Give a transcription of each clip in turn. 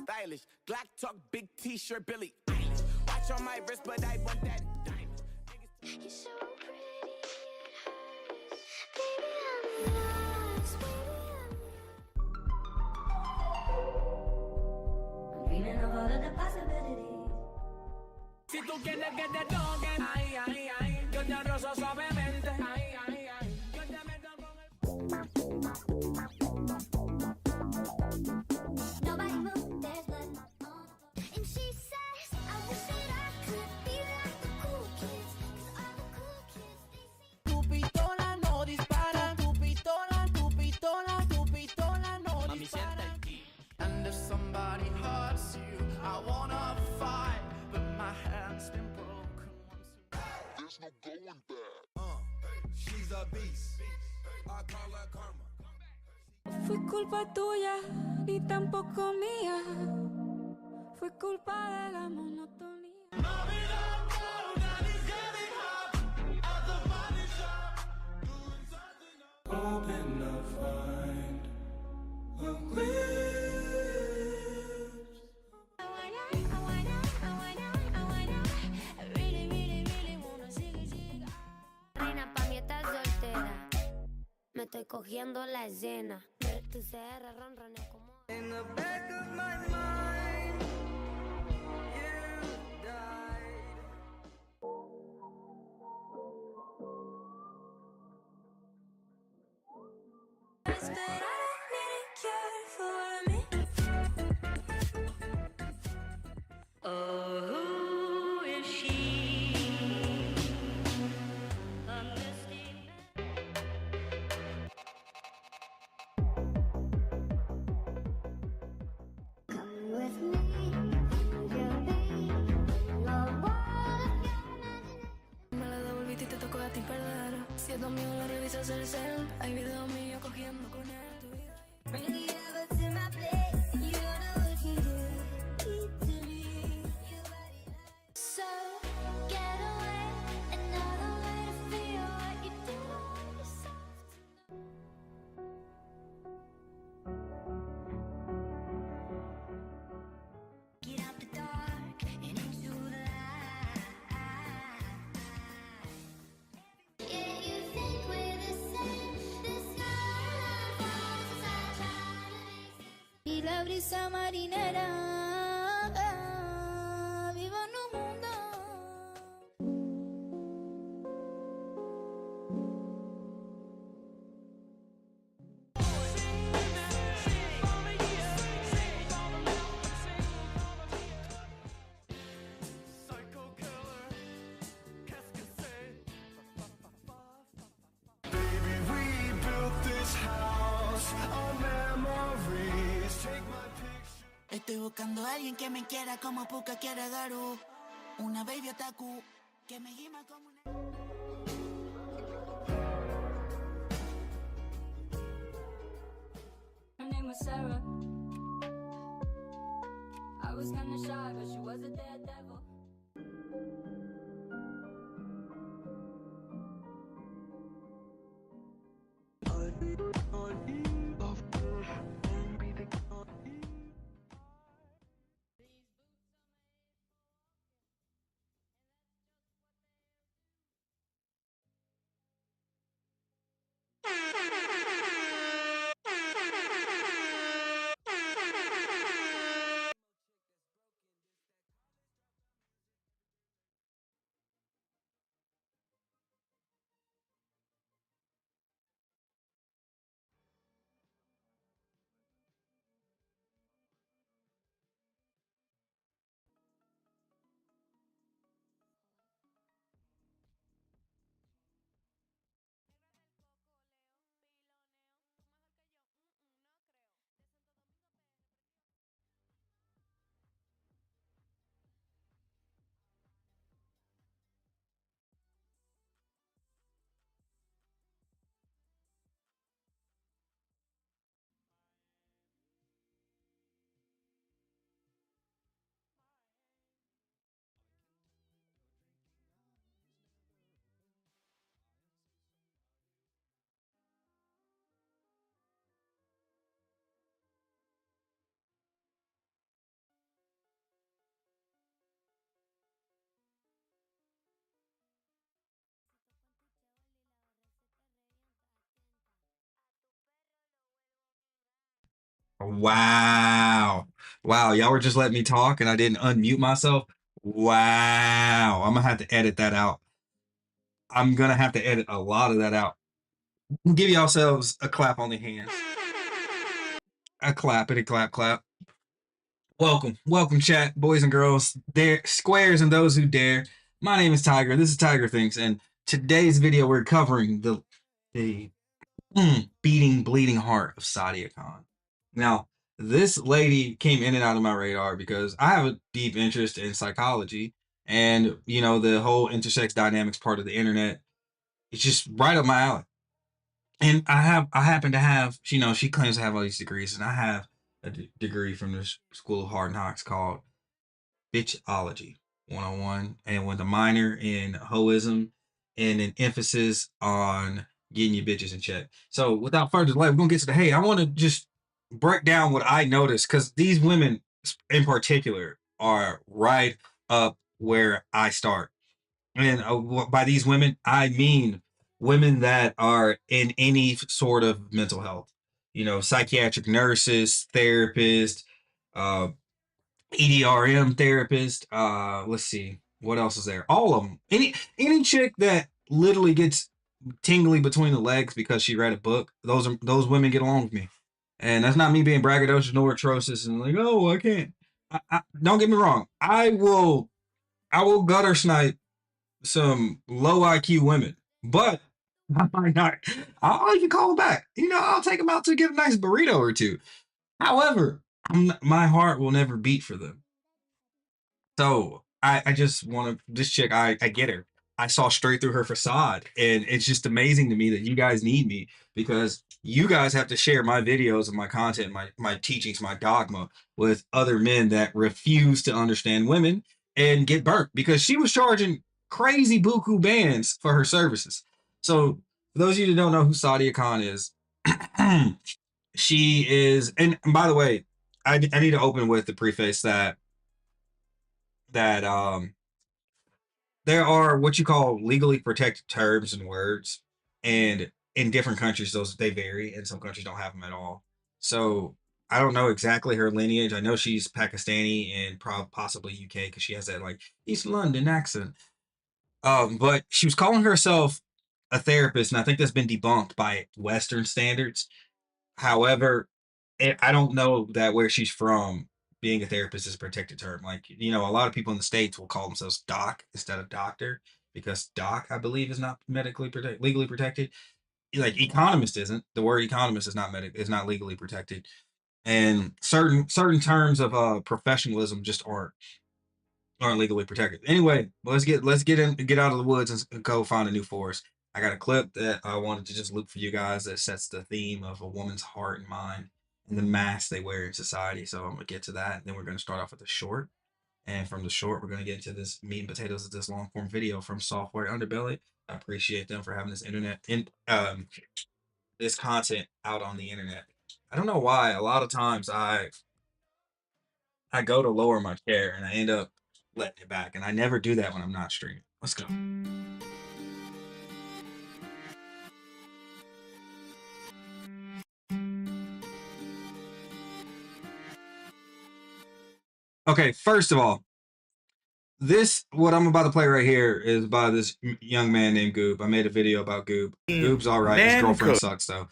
stylish. Glock talk, big T-shirt, Billy Eilish. Watch on my wrist, but I want that diamond. You're so pretty, it hurts. Baby, I'm lost. I'm dreaming of all of the possibilities. Si tú quieres que te toquen, ay, ay, ay, yo te rozo suavemente, ay, ay, ay, yo te meto con el... Nobody move, there's blood on. And she says, I wish that I could be like the cool kids. 'Cause all the cool kids, they see. Tu pistola no dispara, tu pistola no dispara. And if somebody hurts you, I wanna fight, but my hand's been broken once. There's no going back. She's a beast. I call her karma. Fue culpa tuya, ni tampoco mía. Fue culpa de la monotonía. Open up, find a I really wanna siga. Reina, pa' mí estás soltera. Me estoy cogiendo la escena. Tu CR ronronea como... In the back of my mind, you died. But I don't need a cure for me. Oh, who is she? A mystic Come with me, you'll be the world Me la devolviste y te tocó a ti perder. Si es mío, lo revisas el cel. Hay video mío cogiendo con él. Tu vida. Bring it over to my place. You don't know what you do to me. So get away, another way to feel what you do to yourself tonight. Get out the dark and into the light. Yeah, you think we're the same. This skyline falls as I try to make sense. Y la brisa marinera, vivo en un mundo. Psycho killer, qu'est-ce que c'est? Baby, we built this house on memories. Take my picture. Estoy buscando a alguien que me quiera como Puka quiere a Garu. Una baby otaku que me gima como una... Her name was Sarah. I was kinda shy, but she was a daredevil. Wow. Wow. Y'all were just letting me talk and I didn't unmute myself. Wow. I'm gonna have to edit that out. I'm gonna have to edit a lot of that out. Give yourselves a clap on the hands. A clap and a clap clap. Welcome, chat, boys and girls, dare squares and those who dare. My name is Tiger. This is Tiger Thinks, and today's video we're covering the beating, bleeding heart of Sadia Khan. Now, this lady came in and out of my radar because I have a deep interest in psychology, and you know the whole intersex dynamics part of the internet. It's just right up my alley. And I happen to have, you know, she claims to have all these degrees, and I have a degree from the School of Hard Knocks called Bitchology 101, and with a minor in hoism and an emphasis on getting your bitches in check. So without further delay, we're gonna get to the hey. I want to just break down what I noticed because these women in particular are right up where I start. And by these women, I mean women that are in any sort of mental health. You know, psychiatric nurses, therapists, uh, EDRM therapist. Let's see, what else is there? All of them. Any chick that literally gets tingly between the legs because she read a book. Those women get along with me, and that's not me being braggadocious nor atrocious and like, oh, I can't. Don't get me wrong. I will gutter snipe some low IQ women, but I might not. I'll even call them back. You know, I'll take them out to get a nice burrito or two. However, my heart will never beat for them. So I just want to, this chick, I get her. I saw straight through her facade. And it's just amazing to me that you guys need me because you guys have to share my videos and my content, my teachings, my dogma with other men that refuse to understand women and get burnt because she was charging crazy buku bands for her services. So for those of you that don't know who Sadia Khan is, she is, and by the way, I need to open with the preface that there are what you call legally protected terms and words, and in different countries those they vary, and some countries don't have them at all. So I don't know exactly her lineage. I know she's Pakistani and possibly UK because she has that like East London accent. But she was calling herself a therapist, and I think that's been debunked by Western standards. However, I don't know that where she's from, being a therapist is a protected term. Like, you know, a lot of people in the States will call themselves doc instead of doctor because doc, I believe, is not legally protected. Like economist isn't. The word economist is not legally protected. And certain terms of professionalism just aren't legally protected. Anyway, get out of the woods and go find a new forest. I got a clip that I wanted to just loop for you guys that sets the theme of a woman's heart and mind and the mask they wear in society. So I'm gonna get to that. And then we're gonna start off with the short. And from the short, we're gonna get into this meat and potatoes of this long form video from Software Underbelly. I appreciate them for having this this content out on the internet. I don't know why. A lot of times I go to lower my chair and I end up letting it back. And I never do that when I'm not streaming. Let's go. Okay, first of all, what I'm about to play right here is by this young man named Goob. I made a video about Goob. Goob's all right. His girlfriend sucks though.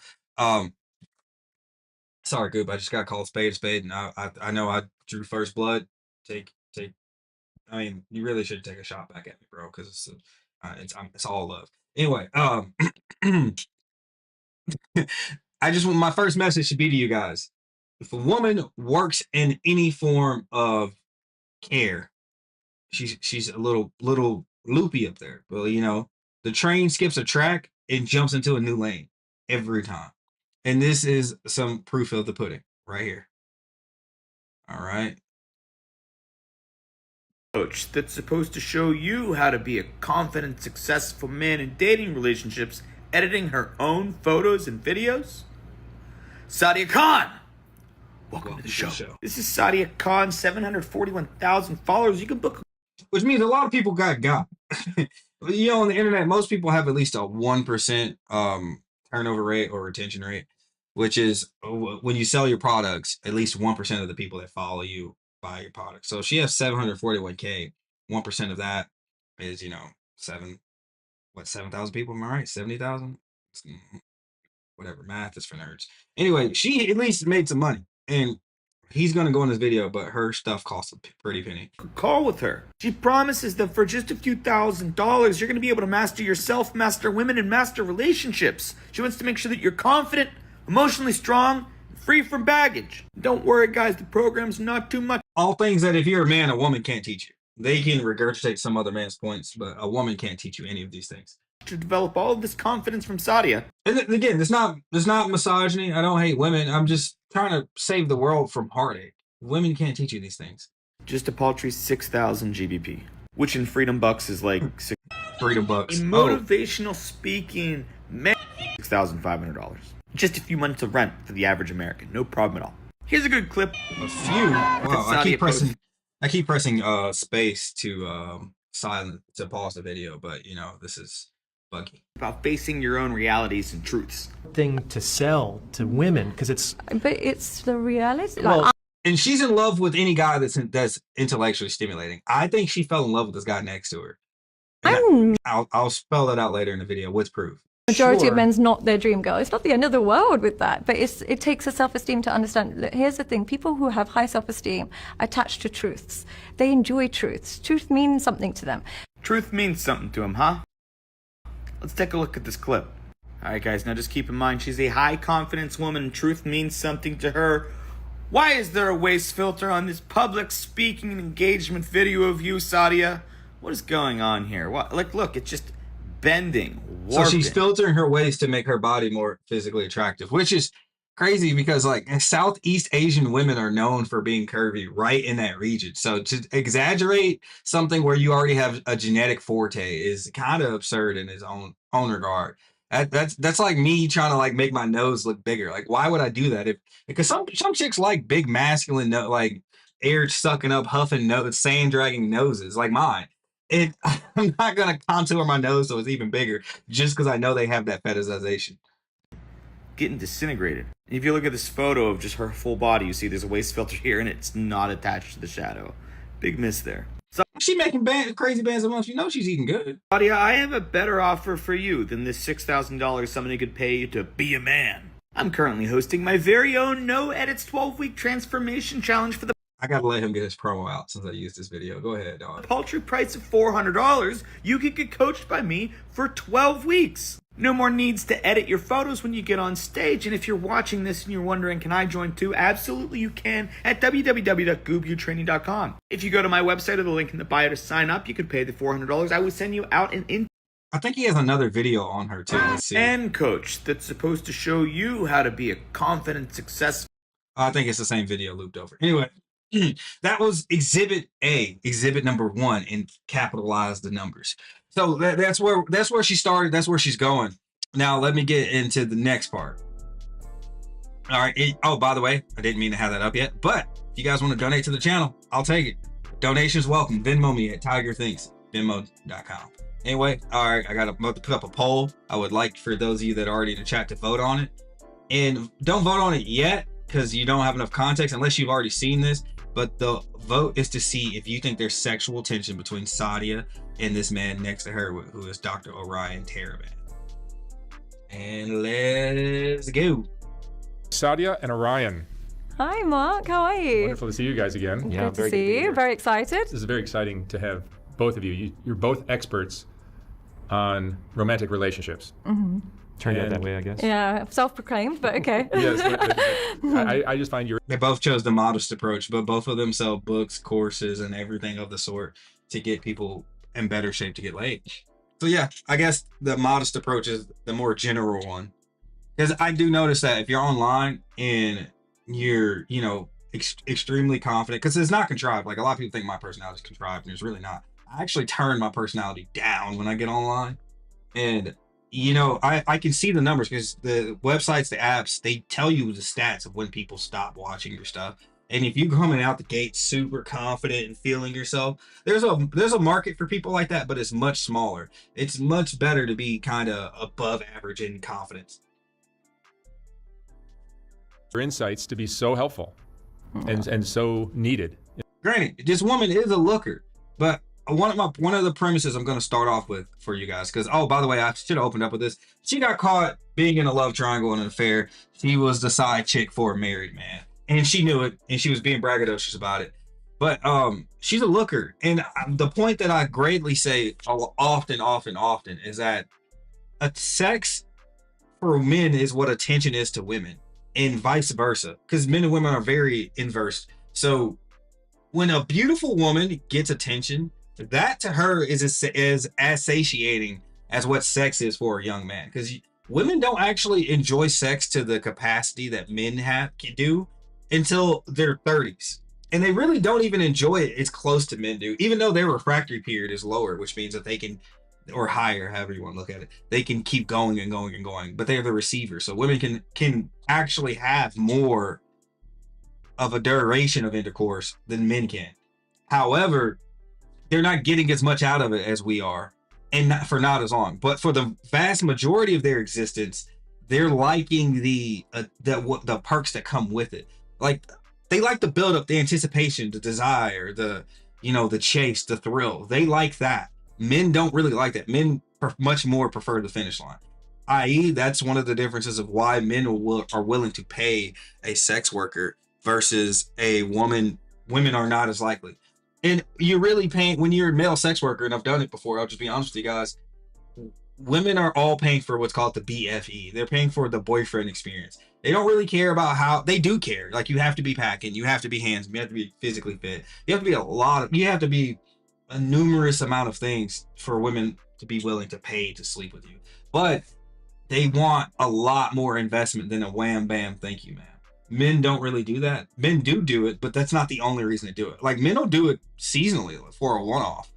Sorry, Goob. I just got called spade a spade, and I know I drew first blood. Take. I mean, you really should take a shot back at me, bro, because it's all love. Anyway, I just want my first message should be to you guys. If a woman works in any form of care, she's a little loopy up there. Well, you know, the train skips a track and jumps into a new lane every time. And this is some proof of the pudding right here. All right. Coach that's supposed to show you how to be a confident, successful man in dating relationships, editing her own photos and videos? Sadia Khan! Welcome to the show. This is Sadia Khan, 741,000 followers. You can book. Which means a lot of people got. You know, on the internet, most people have at least a 1% turnover rate or retention rate. which is when you sell your products, at least 1% of the people that follow you buy your product. So if she has 741K, 1% of that is, 7,000 people? Am I right? 70,000? Whatever, math is for nerds. Anyway, she at least made some money, and he's gonna go in this video, but her stuff costs a pretty penny. Call with her. She promises that for just a few $1,000s, you're going to be able to master yourself, master women, and master relationships. She wants to make sure that you're confident, emotionally strong, free from baggage. Don't worry, guys, the program's not too much. All things that if you're a man, a woman can't teach you. They can regurgitate some other man's points, but a woman can't teach you any of these things. To develop all of this confidence from Sadia. And again, it's not misogyny. I don't hate women. I'm just trying to save the world from heartache. Women can't teach you these things. Just a paltry 6,000 GBP, which in Freedom Bucks is like Freedom Bucks. In motivational speaking, man, $6,500. Just a few months of rent for the average American. No problem at all. Here's a good clip. A few. Wow, I keep pressing space to silent to pause the video, but this is buggy. About facing your own realities and truths. Thing to sell to women because But it's the reality. Well, and she's in love with any guy that's intellectually stimulating. I think she fell in love with this guy next to her. I'll spell that out later in the video with proof. Majority of men's not their dream girl. It's not the end of the world with that, but it takes a self-esteem to understand. Look, here's the thing: people who have high self-esteem attach to truths. They enjoy truths. Truth means something to them. Truth means something to him, huh? Let's take a look at this clip. All right, guys. Now just keep in mind she's a high confidence woman. And truth means something to her. Why is there a waist filter on this public speaking and engagement video of you, Sadia? What is going on here? What? Like, look, it's just bending, warping. So she's filtering her waist to make her body more physically attractive, which is crazy because Southeast Asian women are known for being curvy right in that region. So to exaggerate something where you already have a genetic forte is kind of absurd in its own regard. That's like me trying to make my nose look bigger. Like, why would I do that? Because some chicks like big masculine air sucking up, huffing nose, sand dragging noses like mine. I'm not gonna contour my nose so it's even bigger just because I know they have that fetishization. Getting disintegrated. If you look at this photo of just her full body, you see there's a waist filter here and it's not attached to the shadow. Big miss there. So she making crazy bands a month. She's eating good. Sadia, I have a better offer for you than this $6,000 somebody could pay you to be a man. I'm currently hosting my very own No Edits 12-week transformation challenge for the I gotta let him get his promo out since I used this video. Go ahead, dog. Paltry price of $400, you can get coached by me for 12 weeks. No more needs to edit your photos when you get on stage. And if you're watching this and you're wondering, can I join too? Absolutely you can at www.goobutraining.com. If you go to my website or the link in the bio to sign up, you could pay the $400. I will send you out an I think he has another video on her too. Let's see. And coach that's supposed to show you how to be a confident, successful. I think it's the same video looped over. Anyway. That was exhibit A, exhibit number 1, and capitalize the numbers. So that's where she started. That's where she's going. Now let me get into the next part. All right. Oh, by the way, I didn't mean to have that up yet, but if you guys want to donate to the channel, I'll take it. Donations welcome. Venmo me at TigerThinks, Venmo.com. Anyway, all right, I'm about to put up a poll. I would like for those of you that are already in the chat to vote on it. And don't vote on it yet because you don't have enough context unless you've already seen this. But the vote is to see if you think there's sexual tension between Sadia and this man next to her, who is Dr. Orion Taraban. And let's go. Sadia and Orion. Hi, Mark. How are you? Wonderful to see you guys again. Yeah, good to see you. Very excited. This is very exciting to have both of you. You're both experts on romantic relationships. Mm-hmm. Turned out that way, I guess. Yeah, self-proclaimed, but okay. Yes, I just find They both chose the modest approach, but both of them sell books, courses, and everything of the sort to get people in better shape to get laid. So yeah, I guess the modest approach is the more general one. Because I do notice that if you're online and you're, extremely confident, because it's not contrived. Like a lot of people think my personality is contrived, and it's really not. I actually turn my personality down when I get online. And I can see the numbers because the websites, the apps, they tell you the stats of when people stop watching your stuff. And if you're coming out the gate super confident and feeling yourself, there's a market for people like that, but it's much smaller. It's much better to be kind of above average in confidence. Your insights to be so helpful and so needed. Granted, this woman is a looker, but one of the premises I'm going to start off with for you guys, because, oh, by the way, I should have opened up with this. She got caught being in a love triangle and an affair. She was the side chick for a married man, and she knew it, and she was being braggadocious about it. But she's a looker, and the point that I greatly say often is that sex for men is what attention is to women, and vice versa, because men and women are very inverse. So when a beautiful woman gets attention, that to her is as satiating as what sex is for a young man, because women don't actually enjoy sex to the capacity that men can do until their 30s, and they really don't even enjoy it as close to men do, even though their refractory period is lower, which means that they can, or higher, however you want to look at it, they can keep going and going and going, but they're the receiver. So women can actually have more of a duration of intercourse than men can. However, they're not getting as much out of it as we are, and not as long. But for the vast majority of their existence, they're liking the perks that come with it. Like, they like the build up, the anticipation, the desire, the chase, the thrill. They like that. Men don't really like that. Men much more prefer the finish line. I.e., that's one of the differences of why men are willing to pay a sex worker versus a woman. Women are not as likely. And you're really paying, when you're a male sex worker, and I've done it before, I'll just be honest with you guys, women are all paying for what's called the BFE. They're paying for the boyfriend experience. They don't really care about how, they do care. Like, you have to be packing, you have to be handsome, you have to be physically fit, you have to be a numerous amount of things for women to be willing to pay to sleep with you. But they want a lot more investment than a wham bam thank you, man. Men don't really do that. Men do it, but that's not the only reason to do it. Like, men will do it seasonally for a one-off,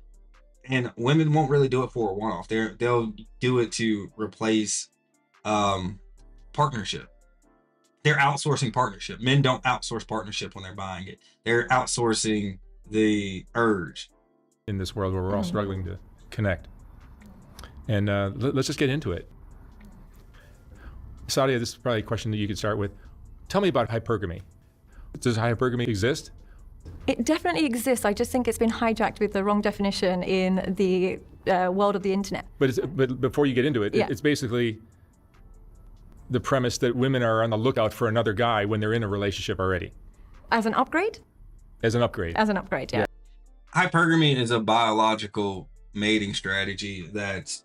and women won't really do it for a one-off. They'll do it to replace partnership. They're outsourcing partnership. Men don't outsource partnership when they're buying it. They're outsourcing the urge. In this world where we're all struggling to connect. And let's just get into it. Sadia, this is probably a question that you could start with. Tell me about hypergamy. Does hypergamy exist? It definitely exists. I just think it's been hijacked with the wrong definition in the world of the internet. But before you get into it, it's basically the premise that women are on the lookout for another guy when they're in a relationship already. As an upgrade? As an upgrade. As an upgrade, yeah. Hypergamy is a biological mating strategy that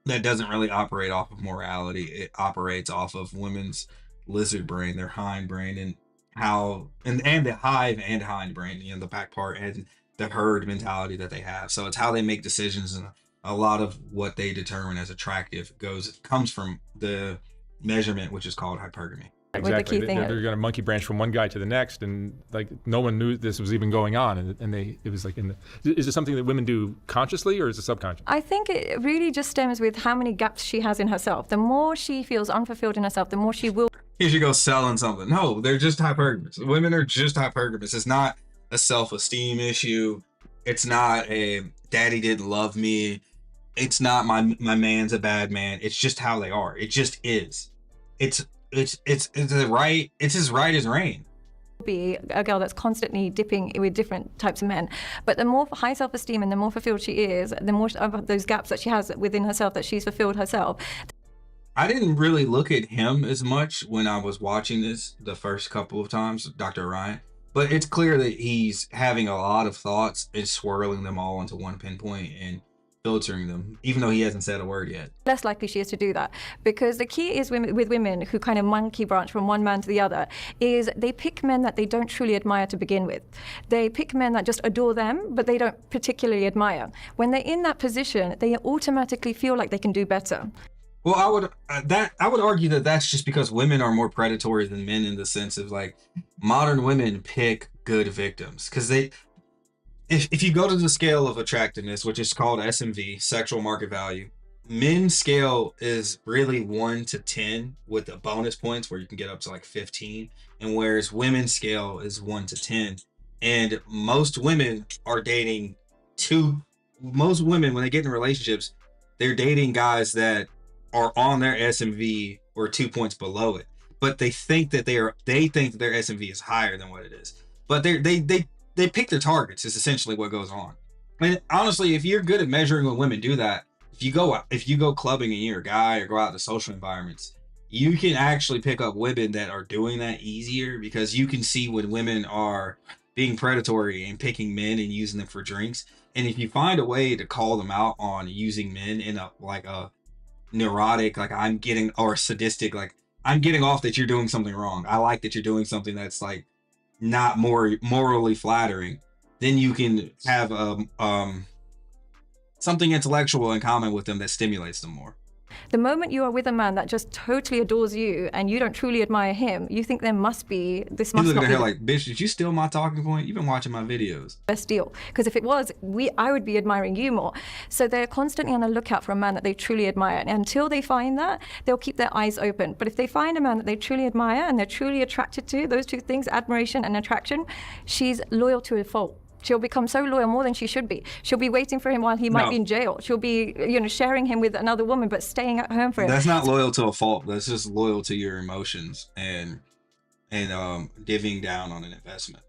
doesn't really operate off of morality. It operates off of women's lizard brain, their hind brain, and the hive and hind brain, the back part, and the herd mentality that they have. So it's how they make decisions, and a lot of what they determine as attractive comes from the measurement, which is called hypergamy. Exactly. They're going to monkey branch from one guy to the next, and like no one knew this was even going on, it was like is it something that women do consciously, or is it subconscious? I think it really just stems with how many gaps she has in herself. The more she feels unfulfilled in herself, the more she will. Here she goes selling something. No, they're just hypergamous. Women are just hypergamous. It's not a self-esteem issue. It's not a daddy didn't love me. It's not my man's a bad man. It's just how they are. It just is. It's as right as rain. Be a girl that's constantly dipping with different types of men, but the more high self-esteem and the more fulfilled she is, the more of those gaps that she has within herself that she's fulfilled herself. I didn't really look at him as much when I was watching this the first couple of times, Dr. Orion, but it's clear that he's having a lot of thoughts and swirling them all into one pinpoint and filtering them, even though he hasn't said a word yet. Less likely she is to do that, because the key is with women who kind of monkey branch from one man to the other is they pick men that they don't truly admire to begin with. They pick men that just adore them, but they don't particularly admire. When they're in that position, they automatically feel like they can do better. Well, I would argue that that's just because women are more predatory than men, in the sense of, like, modern women pick good victims, because if you go to the scale of attractiveness, which is called SMV, sexual market value, men's scale is really 1 to 10 with the bonus points where you can get up to like 15, and whereas women's scale is 1 to 10, and most women are dating most women, when they get in relationships, they're dating guys that are on their SMV or 2 points below it. but they think that they think that their SMV is higher than what it is. But they pick their targets is essentially what goes on. And honestly, if you're good at measuring when women do that, if you go clubbing and you're a guy or go out to social environments, you can actually pick up women that are doing that easier, because you can see when women are being predatory and picking men and using them for drinks. And if you find a way to call them out on using men in a neurotic, like I'm getting, or sadistic, like I'm getting off that you're doing something wrong, I like that you're doing something that's like not more morally flattering, then you can have something intellectual in common with them that stimulates them more. The moment you are with a man that just totally adores you and you don't truly admire him, you think there must be, this must He's not looking be at her like, bitch, did you steal my talking point? You've been watching my videos. best deal. Because if it was, I would be admiring you more. So they're constantly on the lookout for a man that they truly admire. And until they find that, they'll keep their eyes open. But if they find a man that they truly admire and they're truly attracted to, those two things, admiration and attraction, she's loyal to a fault. She'll become so loyal, more than she should be. She'll be waiting for him while he might be in jail. She'll be, sharing him with another woman, but staying at home for him. That's not loyal to a fault. That's just loyal to your emotions and divvying down on an investment.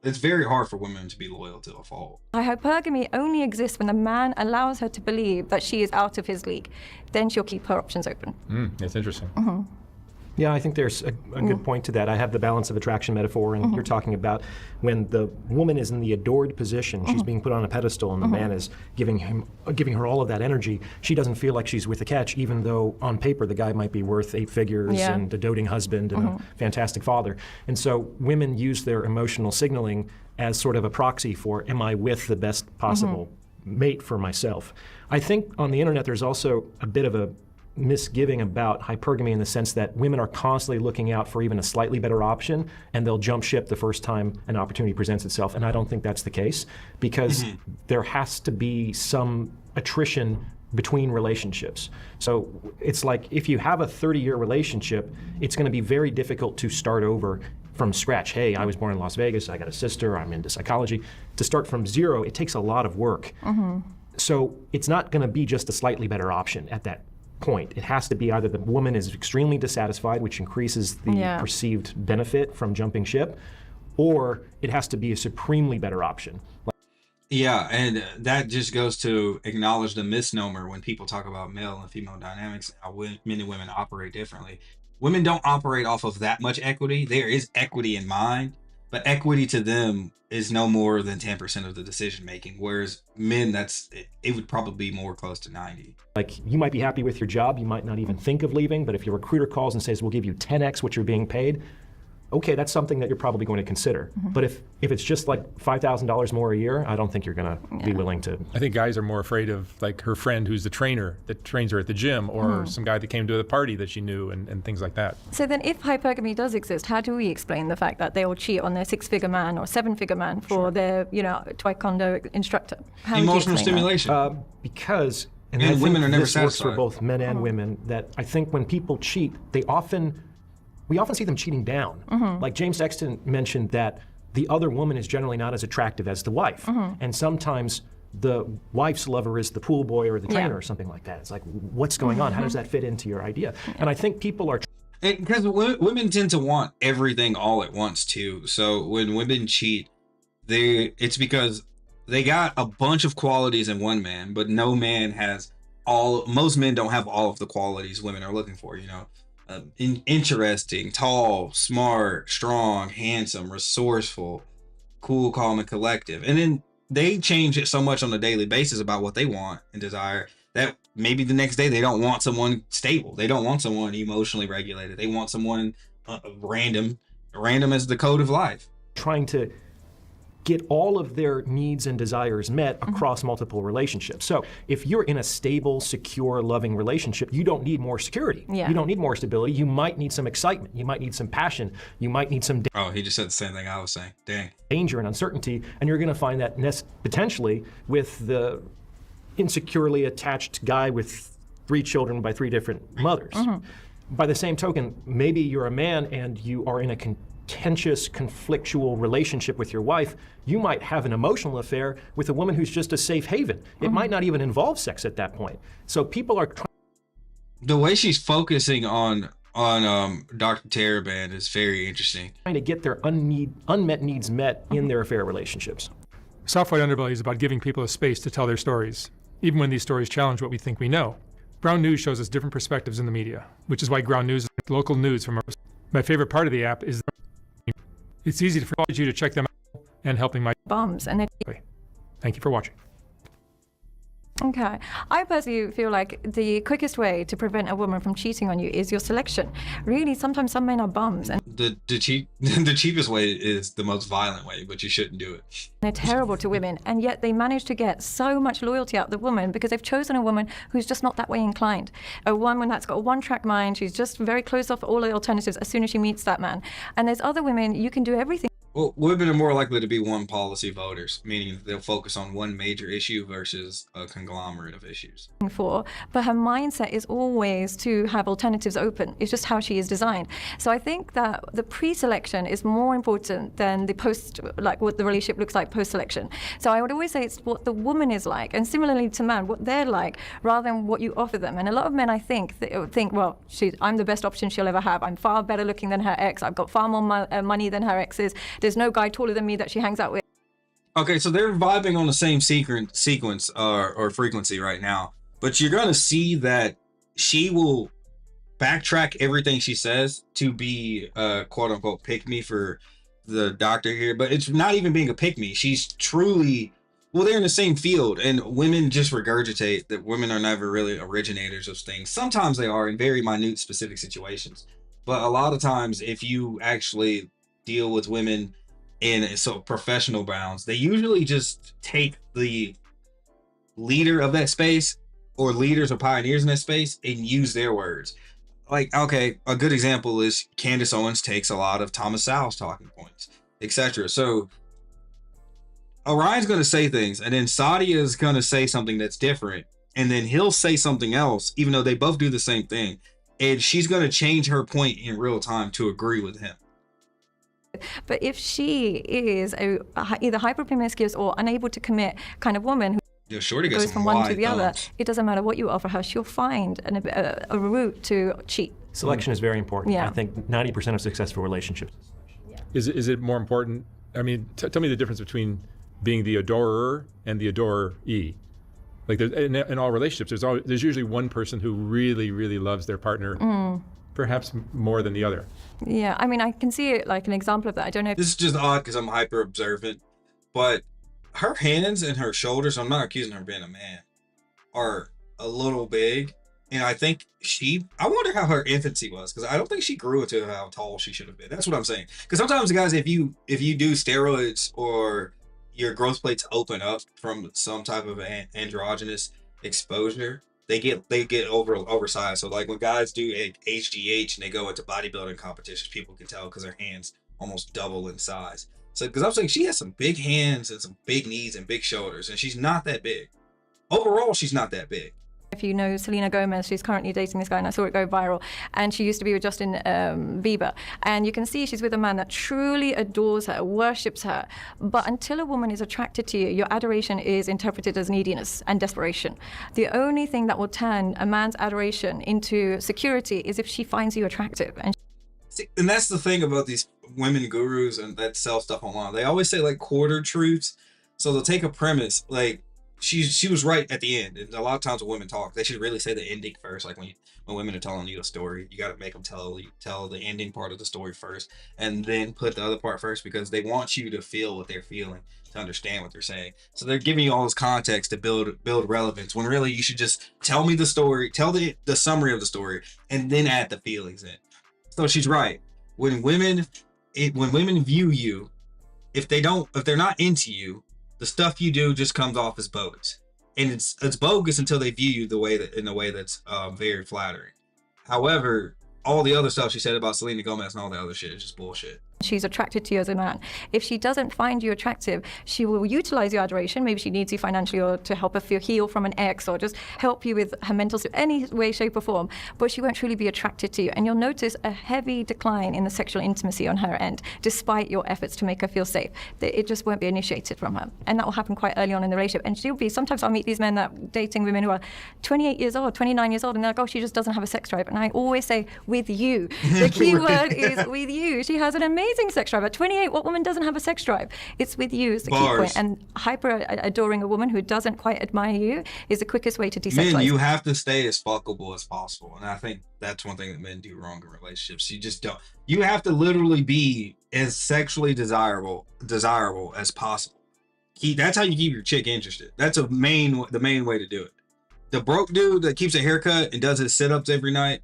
It's very hard for women to be loyal to a fault. Hypergamy only exists when the man allows her to believe that she is out of his league. Then she'll keep her options open. That's interesting. Mm-hmm. Yeah, I think there's a good point to that. I have the balance of attraction metaphor, and you're talking about when the woman is in the adored position, she's being put on a pedestal, and the man is giving her all of that energy. She doesn't feel like she's with a catch, even though on paper the guy might be worth 8 figures and a doting husband and a fantastic father. And so women use their emotional signaling as sort of a proxy for, am I with the best possible mate for myself? I think on the internet there's also a bit of a misgiving about hypergamy in the sense that women are constantly looking out for even a slightly better option, and they'll jump ship the first time an opportunity presents itself. And I don't think that's the case, because there has to be some attrition between relationships. So it's like if you have a 30-year relationship, it's going to be very difficult to start over from scratch. Hey, I was born in Las Vegas, I got a sister, I'm into psychology. To start from zero, it takes a lot of work. So it's not going to be just a slightly better option at that point. It has to be either the woman is extremely dissatisfied, which increases the perceived benefit from jumping ship, or it has to be a supremely better option. Yeah, and that just goes to acknowledge the misnomer when people talk about male and female dynamics, how men and women operate differently. Women don't operate off of that much equity. There is equity in mind, but equity to them is no more than 10% of the decision making, whereas men, it would probably be more close to 90. Like, you might be happy with your job, you might not even think of leaving, but if your recruiter calls and says, we'll give you 10x what you're being paid, okay, that's something that you're probably going to consider. But if it's just like $5,000 more a year, I don't think you're going to be willing to. I think guys are more afraid of like her friend who's the trainer that trains her at the gym, or some guy that came to the party that she knew, and things like that. So then if hypergamy does exist, how do we explain the fact that they will cheat on their 6-figure man or 7-figure man for their, taekwondo instructor? How would you Emotional explain that? stimulation. Because, and Men I and women think are never this works for satisfied. both men and women, that I think when people cheat, we often see them cheating down. Like James Sexton mentioned that the other woman is generally not as attractive as the wife. And sometimes the wife's lover is the pool boy or the trainer or something like that. It's like, what's going on? How does that fit into your idea? And I think people are... Because women tend to want everything all at once too. So when women cheat, it's because they got a bunch of qualities in one man, but no man has most men don't have all of the qualities women are looking for, interesting, tall, smart, strong, handsome, resourceful, cool, calm, and collective. And then they change it so much on a daily basis about what they want and desire that maybe the next day they don't want someone stable. They don't want someone emotionally regulated. They want someone random as the code of life. Trying to get all of their needs and desires met across multiple relationships. So if you're in a stable, secure, loving relationship, you don't need more security. You don't need more stability. You might need some excitement. You might need some passion. You might need some he just said the same thing I was saying. Dang. Danger and uncertainty. And you're going to find that potentially with the insecurely attached guy with 3 children by 3 different mothers. By the same token, maybe you're a man and you are in a contentious, conflictual relationship with your wife. You might have an emotional affair with a woman who's just a safe haven. It might not even involve sex at that point. So people are the way she's focusing on on Dr. Teraband is very interesting. Trying to get their unmet needs met in their affair relationships. Soft White Underbelly is about giving people a space to tell their stories, even when these stories challenge what we think we know. Ground News shows us different perspectives in the media, which is why Ground News is like local news from our... My favorite part of the app is it's easy for you to check them out and helping my bums. And thank you for watching. Okay. I personally feel like the quickest way to prevent a woman from cheating on you is your selection. Really, sometimes some men are bums and The cheapest way is the most violent way, but you shouldn't do it. they're terrible to women, and yet they manage to get so much loyalty out of the woman because they've chosen a woman who's just not that way inclined. A woman that's got a one-track mind, she's just very closed off all the alternatives as soon as she meets that man. And there's other women, you can do everything. Well, women are more likely to be one policy voters, meaning they'll focus on one major issue versus a conglomerate of issues. For, but her mindset is always to have alternatives open. It's just how she is designed. So I think that the pre-selection is more important than the post, like what the relationship looks like post-selection. So I would always say it's what the woman is like, and similarly to man, what they're like, rather than what you offer them. And a lot of men, I think, well, I'm the best option she'll ever have. I'm far better looking than her ex. I've got far more money than her ex is. There's no guy taller than me that she hangs out with. Okay, so they're vibing on the same sequence or frequency right now, but you're gonna see that she will backtrack everything she says to be quote unquote pick me for the doctor here, but it's not even being a pick me. She's truly, well, they're in the same field, and women just regurgitate that women are never really originators of things. Sometimes they are in very minute specific situations, but a lot of times if you actually deal with women in so professional bounds, they usually just take the leader of that space or leaders or pioneers in that space and use their words. Like, okay, a good example is Candace Owens takes a lot of Thomas Sowell's talking points, etc. So Orion's going to say things, and then Sadia is going to say something that's different, and then he'll say something else, even though they both do the same thing, and she's going to change her point in real time to agree with him. But if she is either hyper promiscuous or unable to commit kind of woman who Shorty goes from one to the other, it doesn't matter what you offer her, she'll find a route to cheat. Selection is very important. Yeah. I think 90% of successful relationships. Is it more important? I mean, tell me the difference between being the adorer and the adoree. Like there's, in all relationships, there's usually one person who really, really loves their partner, perhaps more than the other. Yeah, I mean, I can see it like an example of that. I don't know if this is just odd because I'm hyper observant, but her hands and her shoulders, I'm not accusing her of being a man, are a little big. And I think I wonder how her infancy was, because I don't think she grew into how tall she should have been. That's what I'm saying. Because sometimes, guys, if you do steroids or your growth plates open up from some type of androgynous exposure, they get oversized. So like when guys do HGH and they go into bodybuilding competitions, people can tell because their hands almost double in size. So because I'm saying she has some big hands and some big knees and big shoulders, and she's not that big. Overall, she's not that big. If you know Selena Gomez, she's currently dating this guy, and I saw it go viral. And she used to be with Justin Bieber. And you can see she's with a man that truly adores her, worships her. But until a woman is attracted to you, your adoration is interpreted as neediness and desperation. The only thing that will turn a man's adoration into security is if she finds you attractive. And that's the thing about these women gurus and that sell stuff online. They always say like quarter truths. So they'll take a premise like, she was right at the end, and a lot of times when women talk, they should really say the ending first. Like when women are telling you a story, you got to make them tell the ending part of the story first, and then put the other part first, because they want you to feel what they're feeling, to understand what they're saying. So they're giving you all this context to build relevance, when really you should just tell me the story, tell the summary of the story, and then add the feelings in. So she's right. When women view you, if they're not into you, the stuff you do just comes off as bogus, and it's bogus until they view you in a way that's very flattering. However, all the other stuff she said about Selena Gomez and all the other shit is just bullshit. she's attracted to you as a man. If she doesn't find you attractive, she will utilize your adoration. Maybe she needs you financially or to help her feel heal from an ex or just help you with her mental state, any way, shape or form, but she won't truly be attracted to you. And you'll notice a heavy decline in the sexual intimacy on her end, despite your efforts to make her feel safe. It just won't be initiated from her. And that will happen quite early on in the relationship. And she'll be, sometimes I'll meet these men that dating women who are 28 years old, 29 years old, and they're like, oh, she just doesn't have a sex drive. And I always say, with you. The key word is with you. She has an amazing sex drive. At 28, what woman doesn't have a sex drive? It's with you is the key point. And hyper adoring a woman who doesn't quite admire you is the quickest way to desexualize. Men, you have to stay as fuckable as possible. And I think that's one thing that men do wrong in relationships. You just don't. You have to literally be as sexually desirable as possible. That's how you keep your chick interested. That's the main way to do it. The broke dude that keeps a haircut and does his sit-ups every night,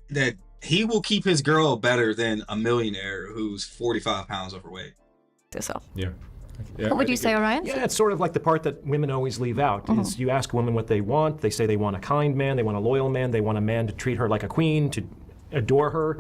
that he will keep his girl better than a millionaire who's 45 pounds overweight. Yeah. What would you say, Orion? Yeah, it's sort of like the part that women always leave out. Is you ask women what they want. They say they want a kind man, they want a loyal man, they want a man to treat her like a queen, to adore her.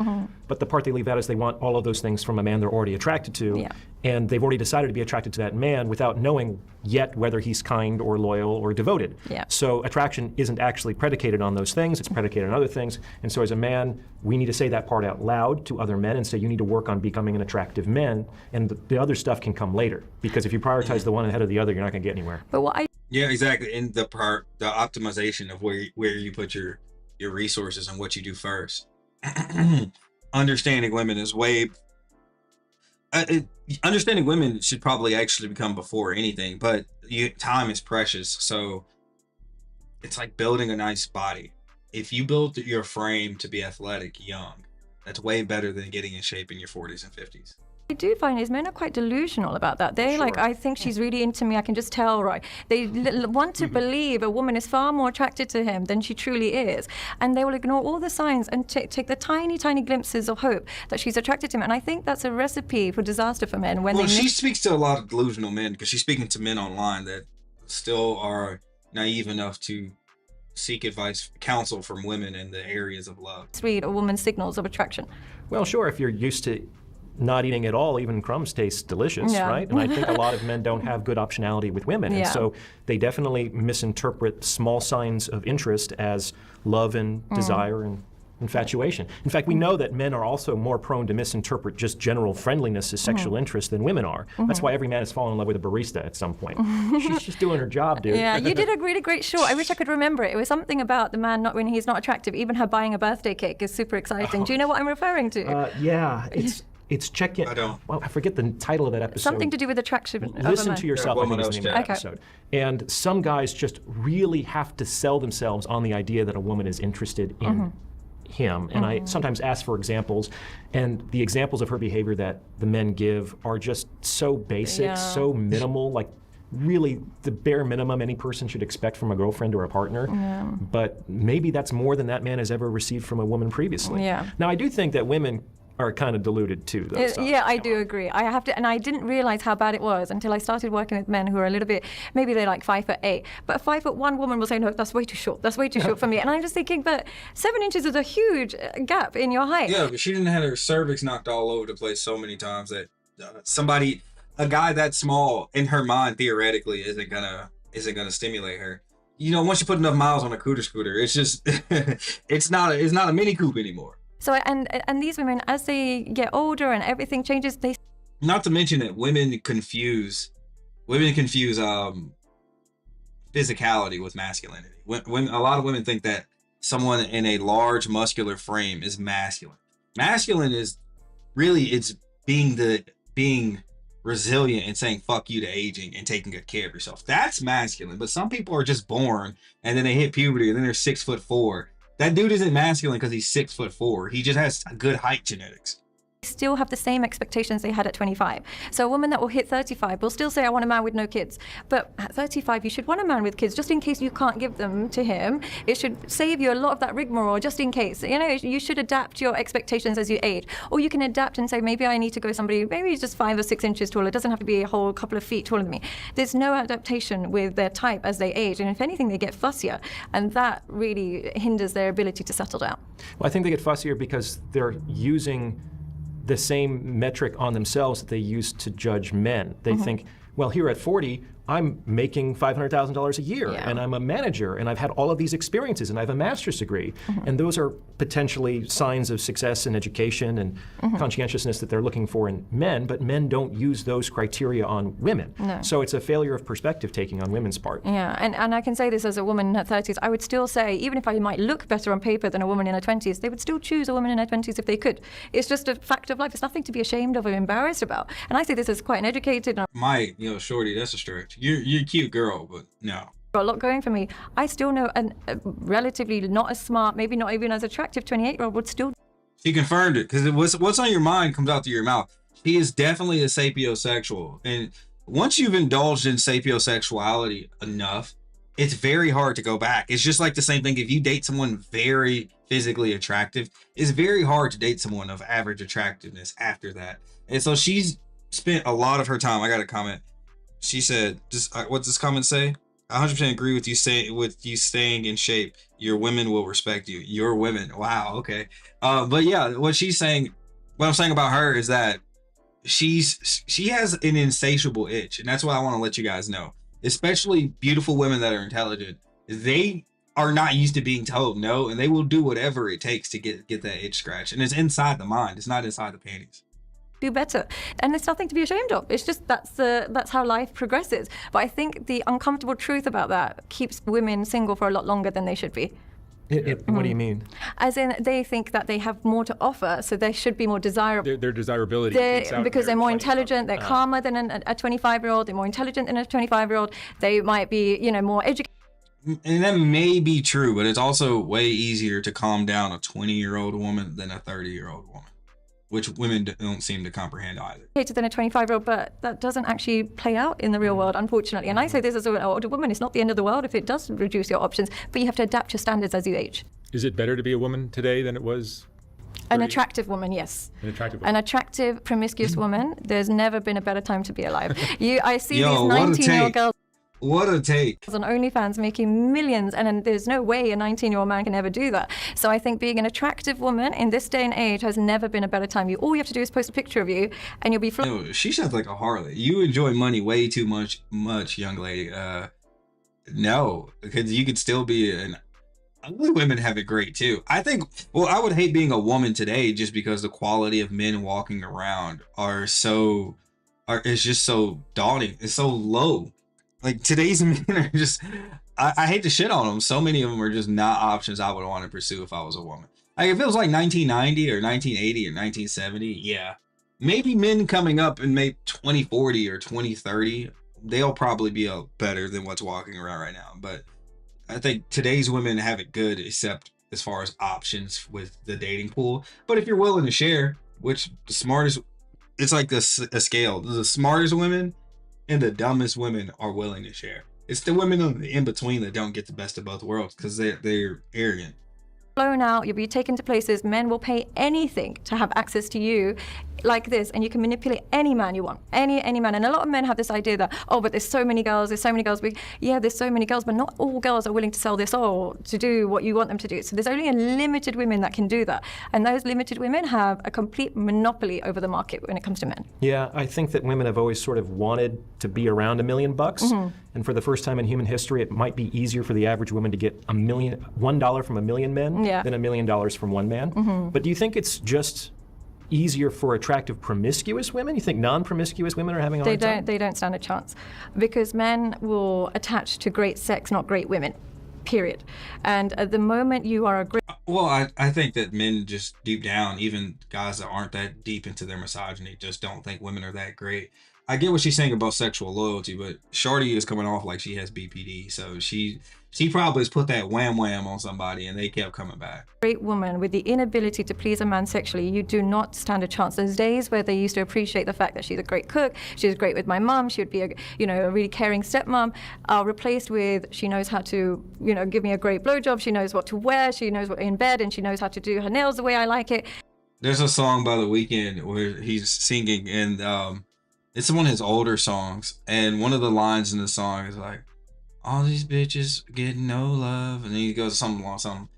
But the part they leave out is they want all of those things from a man they're already attracted to. Yeah. And they've already decided to be attracted to that man without knowing yet whether he's kind or loyal or devoted. Yeah. So attraction isn't actually predicated on those things, it's predicated on other things. And so as a man, we need to say that part out loud to other men and say, you need to work on becoming an attractive man, and the other stuff can come later. Because if you prioritize the one ahead of the other, you're not going to get anywhere. But what I Yeah, exactly. And the optimization of where you put your resources and what you do first. Understanding women is way understanding women should probably actually become before anything, but time is precious. So it's like building a nice body. If you build your frame to be athletic young, that's way better than getting in shape in your 40s and 50s. do find is men are quite delusional about that. They like, I think she's really into me, I can just tell, right? They want to believe a woman is far more attracted to him than she truly is. And they will ignore all the signs and take the tiny, tiny glimpses of hope that she's attracted to him. And I think that's a recipe for disaster for men. When she speaks to a lot of delusional men, because she's speaking to men online that still are naive enough to seek advice, counsel from women in the areas of love. Read a woman's signals of attraction. Well, sure, if you're used to not eating at all, even crumbs taste delicious, right? And I think a lot of men don't have good optionality with women. And so they definitely misinterpret small signs of interest as love and desire and infatuation. In fact, we know that men are also more prone to misinterpret just general friendliness as sexual interest than women are. That's why every man has fallen in love with a barista at some point. She's just doing her job, dude. Yeah, you did a really great short. I wish I could remember it. It was something about the man when he's not attractive. Even her buying a birthday cake is super exciting. Do you know what I'm referring to? Yeah, it's check-in. I don't. Well, I forget the title of that episode. Something to do with attraction. Listen to Yourself, I think is the name of that episode. And some guys just really have to sell themselves on the idea that a woman is interested in him. And I sometimes ask for examples, and the examples of her behavior that the men give are just so basic, so minimal, like really the bare minimum any person should expect from a girlfriend or a partner. But maybe that's more than that man has ever received from a woman previously. Now, I do think that women are kind of deluded too, though. Yeah, I do agree. I have to, and I didn't realize how bad it was until I started working with men who are a little bit, maybe they're like 5'8", but a 5'1" woman will say, no, that's way too short. That's way too short for me. And I'm just thinking, but 7 inches is a huge gap in your height. Yeah, but she didn't have her cervix knocked all over the place so many times that a guy that small in her mind theoretically isn't gonna stimulate her. You know, once you put enough miles on a scooter, it's just it's not a Mini Coupe anymore. So and these women, as they get older and everything changes, they. Not to mention that women confuse physicality with masculinity. When a lot of women think that someone in a large muscular frame is masculine. Masculine is really it's being resilient and saying fuck you to aging and taking good care of yourself. That's masculine. But some people are just born and then they hit puberty and then they're 6'4". That dude isn't masculine because he's 6'4". He just has good height genetics. Still have the same expectations they had at 25. So a woman that will hit 35 will still say, I want a man with no kids. But at 35, you should want a man with kids just in case you can't give them to him. It should save you a lot of that rigmarole just in case. You know, you should adapt your expectations as you age. Or you can adapt and say, maybe I need to go somebody, maybe he's just 5 or 6 inches taller. It doesn't have to be a whole couple of feet taller than me. There's no adaptation with their type as they age. And if anything, they get fussier. And that really hinders their ability to settle down. Well, I think they get fussier because they're using the same metric on themselves that they use to judge men. They think, well, here at 40, I'm making $500,000 a year, and I'm a manager, and I've had all of these experiences, and I have a master's degree. And those are potentially signs of success in education and conscientiousness that they're looking for in men, but men don't use those criteria on women. No. So it's a failure of perspective taking on women's part. Yeah, and I can say this as a woman in her 30s, I would still say, even if I might look better on paper than a woman in her 20s, they would still choose a woman in her 20s if they could. It's just a fact of life. It's nothing to be ashamed of or embarrassed about. And I say this as quite an educated... Mike, shorty, that's a stretch. You're a cute girl, but no. A lot going for me. I still know a relatively not as smart, maybe not even as attractive 28-year-old would still... She confirmed it, because what's on your mind comes out through your mouth. She is definitely a sapiosexual. And once you've indulged in sapiosexuality enough, it's very hard to go back. It's just like the same thing. If you date someone very physically attractive, it's very hard to date someone of average attractiveness after that. And so she's spent a lot of her time. I got a comment. She said, what's this comment say? I 100% agree with you staying in shape. Your women will respect you. Your women. Wow. Okay. But yeah, what I'm saying about her is that she has an insatiable itch. And that's what I want to let you guys know, especially beautiful women that are intelligent. They are not used to being told no, and they will do whatever it takes to get that itch scratched. And it's inside the mind. It's not inside the panties. Do better, and there's nothing to be ashamed of. It's just that's how life progresses. But I think the uncomfortable truth about that keeps women single for a lot longer than they should be. What do you mean? As in, they think that they have more to offer, so they should be more desirable. Their desirability Because they're more intelligent, they're calmer than a 25-year-old, they're more intelligent than a 25-year-old, they might be, more educated. And that may be true, but it's also way easier to calm down a 20-year-old woman than a 30-year-old woman, which women don't seem to comprehend either. Than a 25-year-old, but that doesn't actually play out in the real world, unfortunately. And I say this as an older woman, it's not the end of the world if it does reduce your options, but you have to adapt your standards as you age. Is it better to be a woman today than it was? An attractive woman, yes. An attractive, promiscuous woman. There's never been a better time to be alive. I see these 19-year-old girls. What a take. On OnlyFans making millions, and then there's no way a 19-year-old man can ever do that. So I think being an attractive woman in this day and age has never been a better time. All you have to do is post a picture of you and you'll be she sounds like a harlot. You enjoy money way too much, young lady. No, because you could still be an ugly. Women have it great too. I think, I would hate being a woman today just because the quality of men walking around is just so daunting. It's so low. Like today's men are just, I hate to shit on them. So many of them are just not options I would want to pursue if I was a woman. Like if it was like 1990 or 1980 or 1970, yeah. Maybe men coming up in maybe 2040 or 2030, they'll probably be better than what's walking around right now. But I think today's women have it good, except as far as options with the dating pool. But if you're willing to share, which the smartest, it's like a scale. The smartest women and the dumbest women are willing to share. It's the women in between that don't get the best of both worlds because they're arrogant. Blown out, you'll be taken to places, men will pay anything to have access to you like this, and you can manipulate any man you want, any man. And a lot of men have this idea that, but there's so many girls, there's so many girls. There's so many girls, but not all girls are willing to sell their soul to do what you want them to do. So there's only a limited women that can do that. And those limited women have a complete monopoly over the market when it comes to men. Yeah, I think that women have always sort of wanted to be around $1 million. And for the first time in human history, it might be easier for the average woman to get $1 from 1 million men than $1 million from one man. But do you think it's just easier for attractive promiscuous women? You think non-promiscuous women are having a hard time? They don't stand a chance because men will attach to great sex, not great women, period. And at the moment you are a great... Well, I think that men just deep down, even guys that aren't that deep into their misogyny, just don't think women are that great. I get what she's saying about sexual loyalty, but Shorty is coming off like she has BPD, so she probably has put that wham on somebody and they kept coming back. Great woman with the inability to please a man sexually, you do not stand a chance. There's days where they used to appreciate the fact that she's a great cook, she was great with my mum, she would be a really caring stepmom, replaced with she knows how to give me a great blowjob, she knows what to wear, she knows what in bed, and she knows how to do her nails the way I like it. There's a song by The Weeknd where he's singing, and it's one of his older songs, and one of the lines in the song is like, all these bitches get no love, and then he goes something.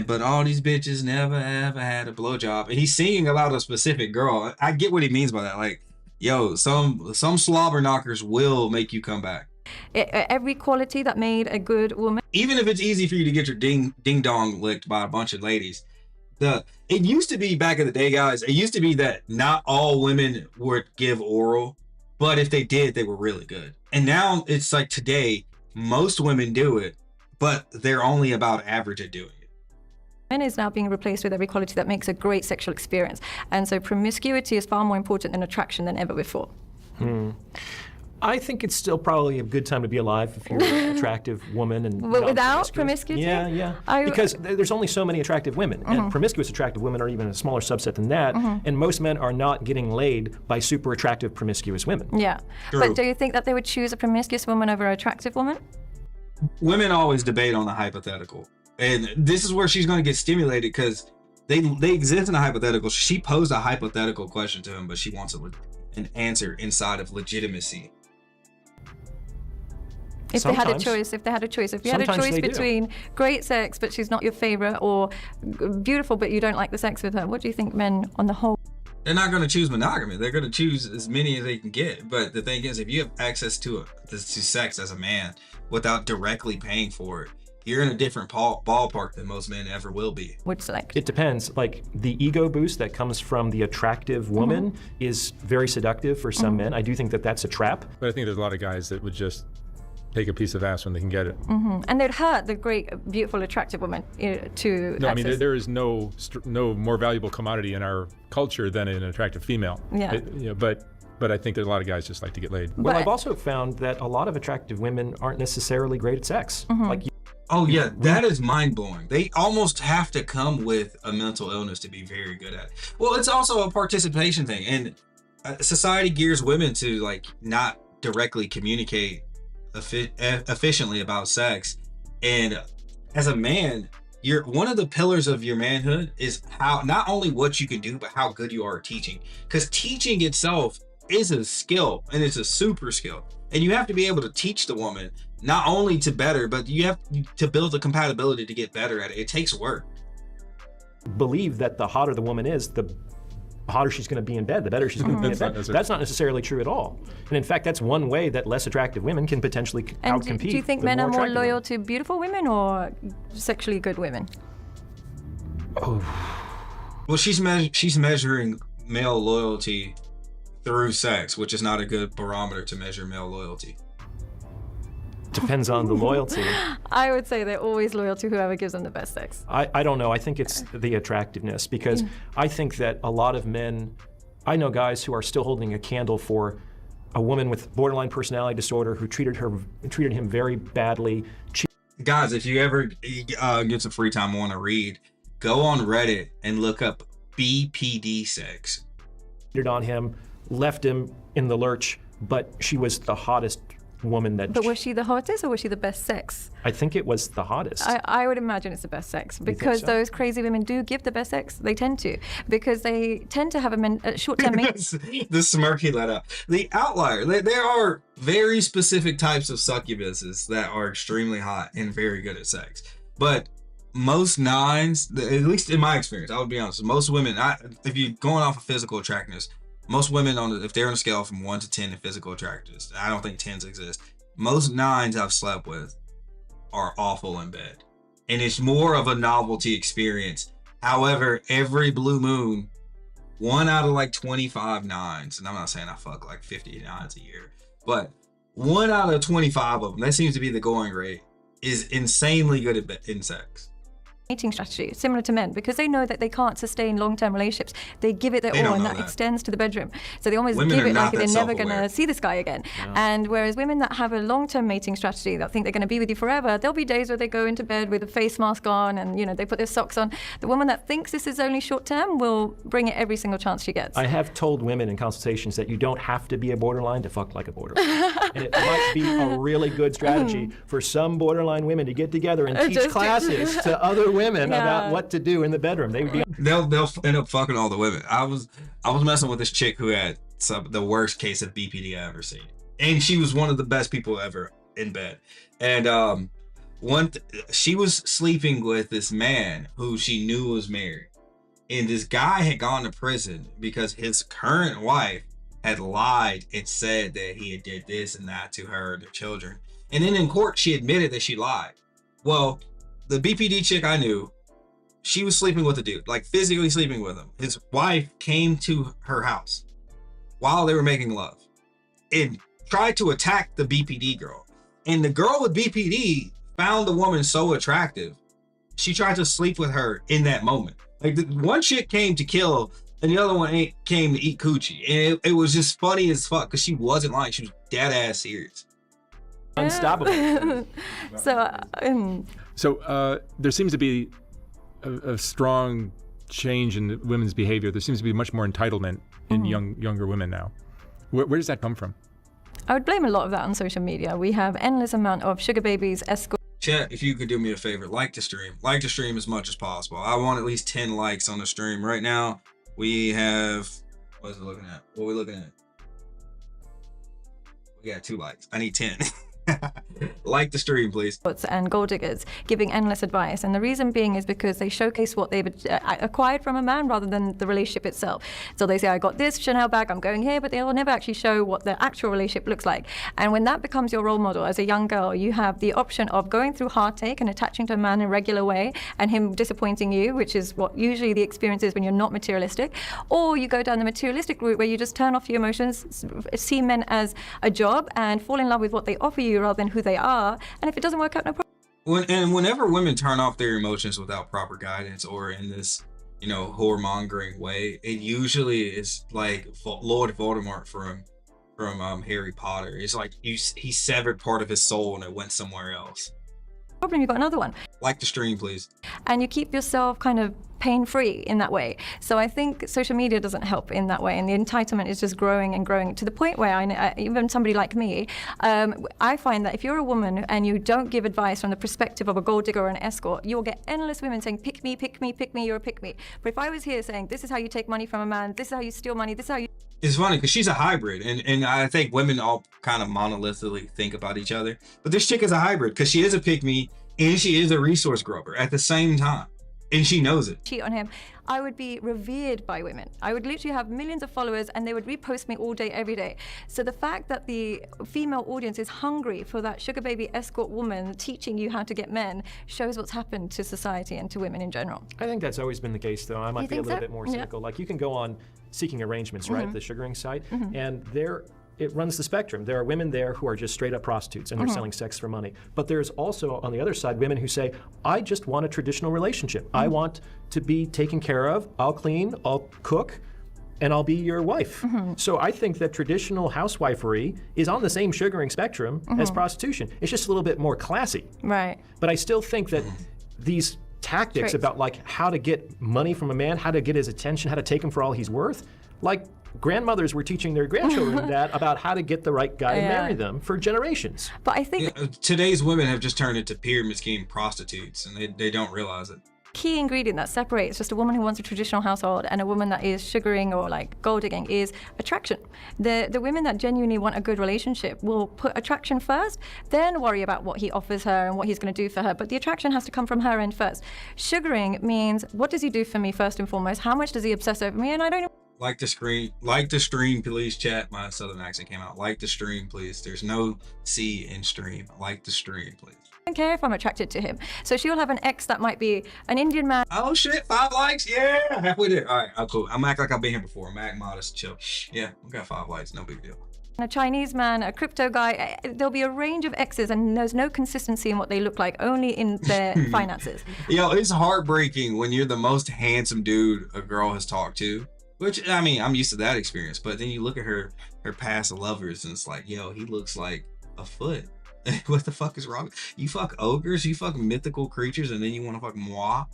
but all these bitches never ever had a blowjob. And he's singing about a specific girl. I get what he means by that. Like, yo, some slobber knockers will make you come back. Every quality that made a good woman. Even if it's easy for you to get your ding dong licked by a bunch of ladies. It used to be back in the day, guys. It used to be that not all women would give oral, but if they did, they were really good. And now it's like today, most women do it, but they're only about average at doing it. Men is now being replaced with every quality that makes a great sexual experience. And so promiscuity is far more important in attraction than ever before. I think it's still probably a good time to be alive if you're an attractive woman and But without promiscuity? Yeah. Because there's only so many attractive women, and promiscuous attractive women are even a smaller subset than that. And most men are not getting laid by super attractive promiscuous women. Yeah. True. But do you think that they would choose a promiscuous woman over an attractive woman? Women always debate on the hypothetical. And this is where she's going to get stimulated because they exist in a hypothetical. She posed a hypothetical question to him, but she wants an answer inside of legitimacy. If they had a choice, if you had a choice between great sex, but she's not your favorite, or beautiful, but you don't like the sex with her, what do you think men on the whole? They're not going to choose monogamy. They're going to choose as many as they can get. But the thing is, if you have access to sex as a man without directly paying for it, you're in a different ballpark than most men ever will be. Would select. It depends. Like the ego boost that comes from the attractive woman is very seductive for some men. I do think that that's a trap. But I think there's a lot of guys that would just take a piece of ass when they can get it. And they'd hurt the great, beautiful, attractive woman to No, access. I mean, there is no more valuable commodity in our culture than an attractive female. Yeah. But I think there's a lot of guys just like to get laid. Well, I've also found that a lot of attractive women aren't necessarily great at sex. Like Oh yeah, that is mind-blowing. They almost have to come with a mental illness to be very good at it. Well, it's also a participation thing, and society gears women to like not directly communicate efficiently about sex. And as a man, one of the pillars of your manhood is how not only what you can do, but how good you are at teaching. Because teaching itself is a skill, and it's a super skill. And you have to be able to teach the woman not only to better, but you have to build the compatibility to get better at it. It takes work. Believe that the hotter the woman is, the hotter she's going to be in bed, the better she's going to be in bed. That's not necessarily true at all. And in fact, that's one way that less attractive women can potentially outcompete. Do you think men are more loyal to beautiful women or sexually good women? Well, she's measuring male loyalty through sex, which is not a good barometer to measure male loyalty. Depends on the loyalty. I would say they're always loyal to whoever gives them the best sex. I don't know. I think it's the attractiveness, because I think that a lot of men, I know guys who are still holding a candle for a woman with borderline personality disorder who treated him very badly. Guys, if you ever get some free time and want to read, go on Reddit and look up BPD sex. Cheated on him, left him in the lurch, but she was the hottest woman that... But was she the hottest or was she the best sex? I think it was the hottest. I would imagine it's the best sex, because those crazy women do give the best sex. They tend to, because they tend to have a short-term... The smirk he let out. The outlier. There are very specific types of succubuses that are extremely hot and very good at sex. But most nines, at least in my experience, I would be honest, most women, if you're going off of physical attractiveness, most women, if they're on a scale from 1 to 10 in physical attractiveness, I don't think 10s exist. Most 9s I've slept with are awful in bed. And it's more of a novelty experience. However, every blue moon, 1 out of like 25 9s, and I'm not saying I fuck like 50 9s a year, but 1 out of 25 of them, that seems to be the going rate, is insanely good in sex. Mating strategy, similar to men, because they know that they can't sustain long-term relationships. They give it their all, and that extends to the bedroom. So they almost give it like they're never going to see this guy again. Yeah. And whereas women that have a long-term mating strategy, that think they're going to be with you forever, there'll be days where they go into bed with a face mask on and, you know, they put their socks on. The woman that thinks this is only short-term will bring it every single chance she gets. I have told women in consultations that you don't have to be a borderline to fuck like a borderline. And it might be a really good strategy for some borderline women to get together and teach classes to other women about what to do in the bedroom. They would be. They'll end up fucking all the women. I was messing with this chick who had the worst case of BPD I ever seen, and she was one of the best people ever in bed. And She was sleeping with this man who she knew was married. And this guy had gone to prison because his current wife had lied and said that he had did this and that to her and their children. And then in court, she admitted that she lied. Well, the BPD chick I knew, she was sleeping with a dude, like physically sleeping with him. His wife came to her house while they were making love and tried to attack the BPD girl. And the girl with BPD found the woman so attractive, she tried to sleep with her in that moment. Like, the one chick came to kill, and the other one came to eat coochie. And it was just funny as fuck, because she wasn't lying. She was dead ass serious. Unstoppable. So there seems to be a strong change in women's behavior. There seems to be much more entitlement in younger women now. Where does that come from? I would blame a lot of that on social media. We have endless amount of sugar babies, escorts. Chat, if you could do me a favor, like the stream. Like the stream as much as possible. I want at least 10 likes on the stream. Right now, we have... What is it looking at? What are we looking at? We got 2 likes. I need 10. Like the stream, please. And gold diggers giving endless advice, and the reason being is because they showcase what they've acquired from a man rather than the relationship itself. So they say, I got this Chanel bag, I'm going here, but they'll never actually show what the actual relationship looks like. And when that becomes your role model as a young girl, you have the option of going through heartache and attaching to a man in a regular way and him disappointing you, which is what usually the experience is when you're not materialistic, or you go down the materialistic route where you just turn off your emotions, see men as a job and fall in love with what they offer you rather than who they are. And if it doesn't work out, no problem. Whenever women turn off their emotions without proper guidance or in this, whoremongering way, it usually is like Lord Voldemort from Harry Potter. It's like he severed part of his soul and it went somewhere else. Problem, you've got another one. Like the stream, please. And you keep yourself kind of pain-free in that way. So I think social media doesn't help in that way, and the entitlement is just growing and growing to the point where even somebody like me, I find that if you're a woman and you don't give advice from the perspective of a gold digger or an escort, you will get endless women saying, pick me, pick me, pick me, you're a pick me. But if I was here saying, this is how you take money from a man, this is how you steal money, this is how you... It's funny because she's a hybrid, and I think women all kind of monolithically think about each other. But this chick is a hybrid because she is a pick me and she is a resource grower at the same time. And she knows it. Cheat on him, I would be revered by women. I would literally have millions of followers and they would repost me all day, every day. So the fact that the female audience is hungry for that sugar baby escort woman teaching you how to get men shows what's happened to society and to women in general. I think that's always been the case, though. I might be a little bit more cynical. Like, you can go on Seeking Arrangements, right, the sugaring site, and it runs the spectrum. There are women there who are just straight up prostitutes and they're selling sex for money. But there's also, on the other side, women who say, I just want a traditional relationship. I want to be taken care of. I'll clean, I'll cook, and I'll be your wife. So I think that traditional housewifery is on the same sugaring spectrum as prostitution. It's just a little bit more classy. Right. But I still think that these tactics about like how to get money from a man, how to get his attention, how to take him for all he's worth, like grandmothers were teaching their grandchildren that about how to get the right guy and marry them for generations. But I think today's women have just turned into pyramid scheme prostitutes, and they don't realize it. Key ingredient that separates just a woman who wants a traditional household and a woman that is sugaring or like gold digging is attraction. The women that genuinely want a good relationship will put attraction first, then worry about what he offers her and what he's going to do for her. But the attraction has to come from her end first. Sugaring means, what does he do for me first and foremost? How much does he obsess over me? And I don't. Like the stream, please, chat. My southern accent came out. Like the stream, please. There's no C in stream. Like the stream, please. I don't care if I'm attracted to him. So she'll have an ex that might be an Indian man. Oh shit, 5 likes, yeah, halfway there. All right, I'm cool. I'm acting like I've been here before. I'm acting modest, chill. Yeah, we got 5 likes, no big deal. A Chinese man, a crypto guy, there'll be a range of exes and there's no consistency in what they look like, only in their finances. Yo, it's heartbreaking when you're the most handsome dude a girl has talked to. Which, I mean, I'm used to that experience, but then you look at her past lovers and it's like, yo, he looks like a foot. What the fuck is wrong? You fuck ogres, you fuck mythical creatures, and then you want to fuck moi?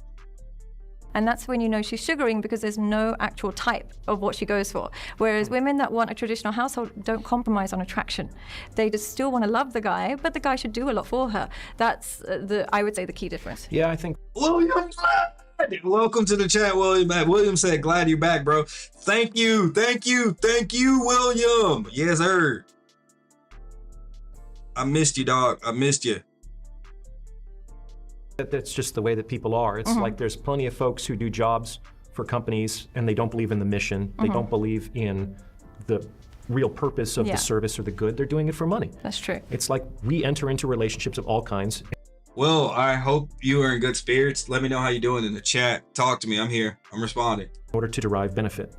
And that's when you know she's sugaring, because there's no actual type of what she goes for. Whereas women that want a traditional household don't compromise on attraction. They just still want to love the guy, but the guy should do a lot for her. That's I would say the key difference. Yeah, I think. William, welcome to the chat, William. William said, glad you're back, bro. Thank you, William. Yes, sir. I missed you, dog. I missed you. That's just the way that people are. It's like there's plenty of folks who do jobs for companies and they don't believe in the mission. They don't believe in the real purpose of the service or the good. They're doing it for money. That's true. It's like we enter into relationships of all kinds. Well, I hope you are in good spirits. Let me know how you're doing in the chat. Talk to me. I'm here. I'm responding. In order to derive benefit.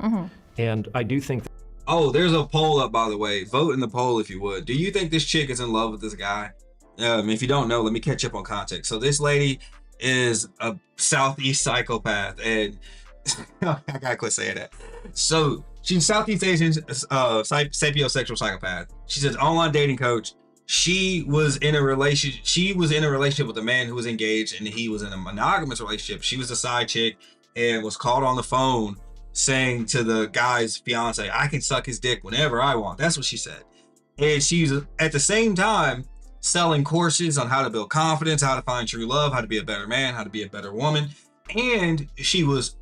And I do think Oh, there's a poll up, by the way. Vote in the poll if you would. Do you think this chick is in love with this guy? If you don't know, let me catch up on context. So this lady is a Southeast psychopath, and I gotta quit saying that. So she's Southeast Asian sapiosexual psychopath. She's an online dating coach. She was in a relationship. She was in a relationship with a man who was engaged, and he was in a monogamous relationship. She was a side chick and was called on the phone saying to the guy's fiance, "I can suck his dick whenever I want." That's what she said. And she's at the same time selling courses on how to build confidence, how to find true love, how to be a better man, how to be a better woman. And she was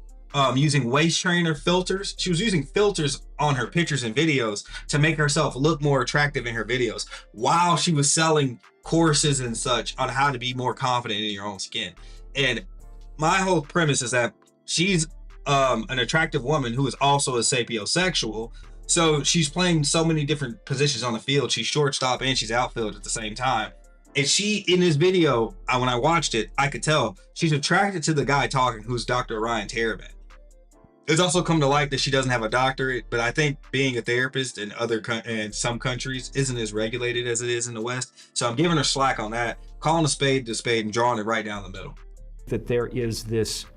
using waist trainer filters. She was using filters on her pictures and videos to make herself look more attractive in her videos while she was selling courses and such on how to be more confident in your own skin. And my whole premise is that she's an attractive woman who is also a sapiosexual. So she's playing so many different positions on the field. She's shortstop and she's outfield at the same time. And she, in this video, when I watched it, I could tell she's attracted to the guy talking, who's Dr. Ryan Terabin. It's also come to light that she doesn't have a doctorate, but I think being a therapist in some countries isn't as regulated as it is in the West. So I'm giving her slack on that, calling a spade and drawing it right down the middle. That there is this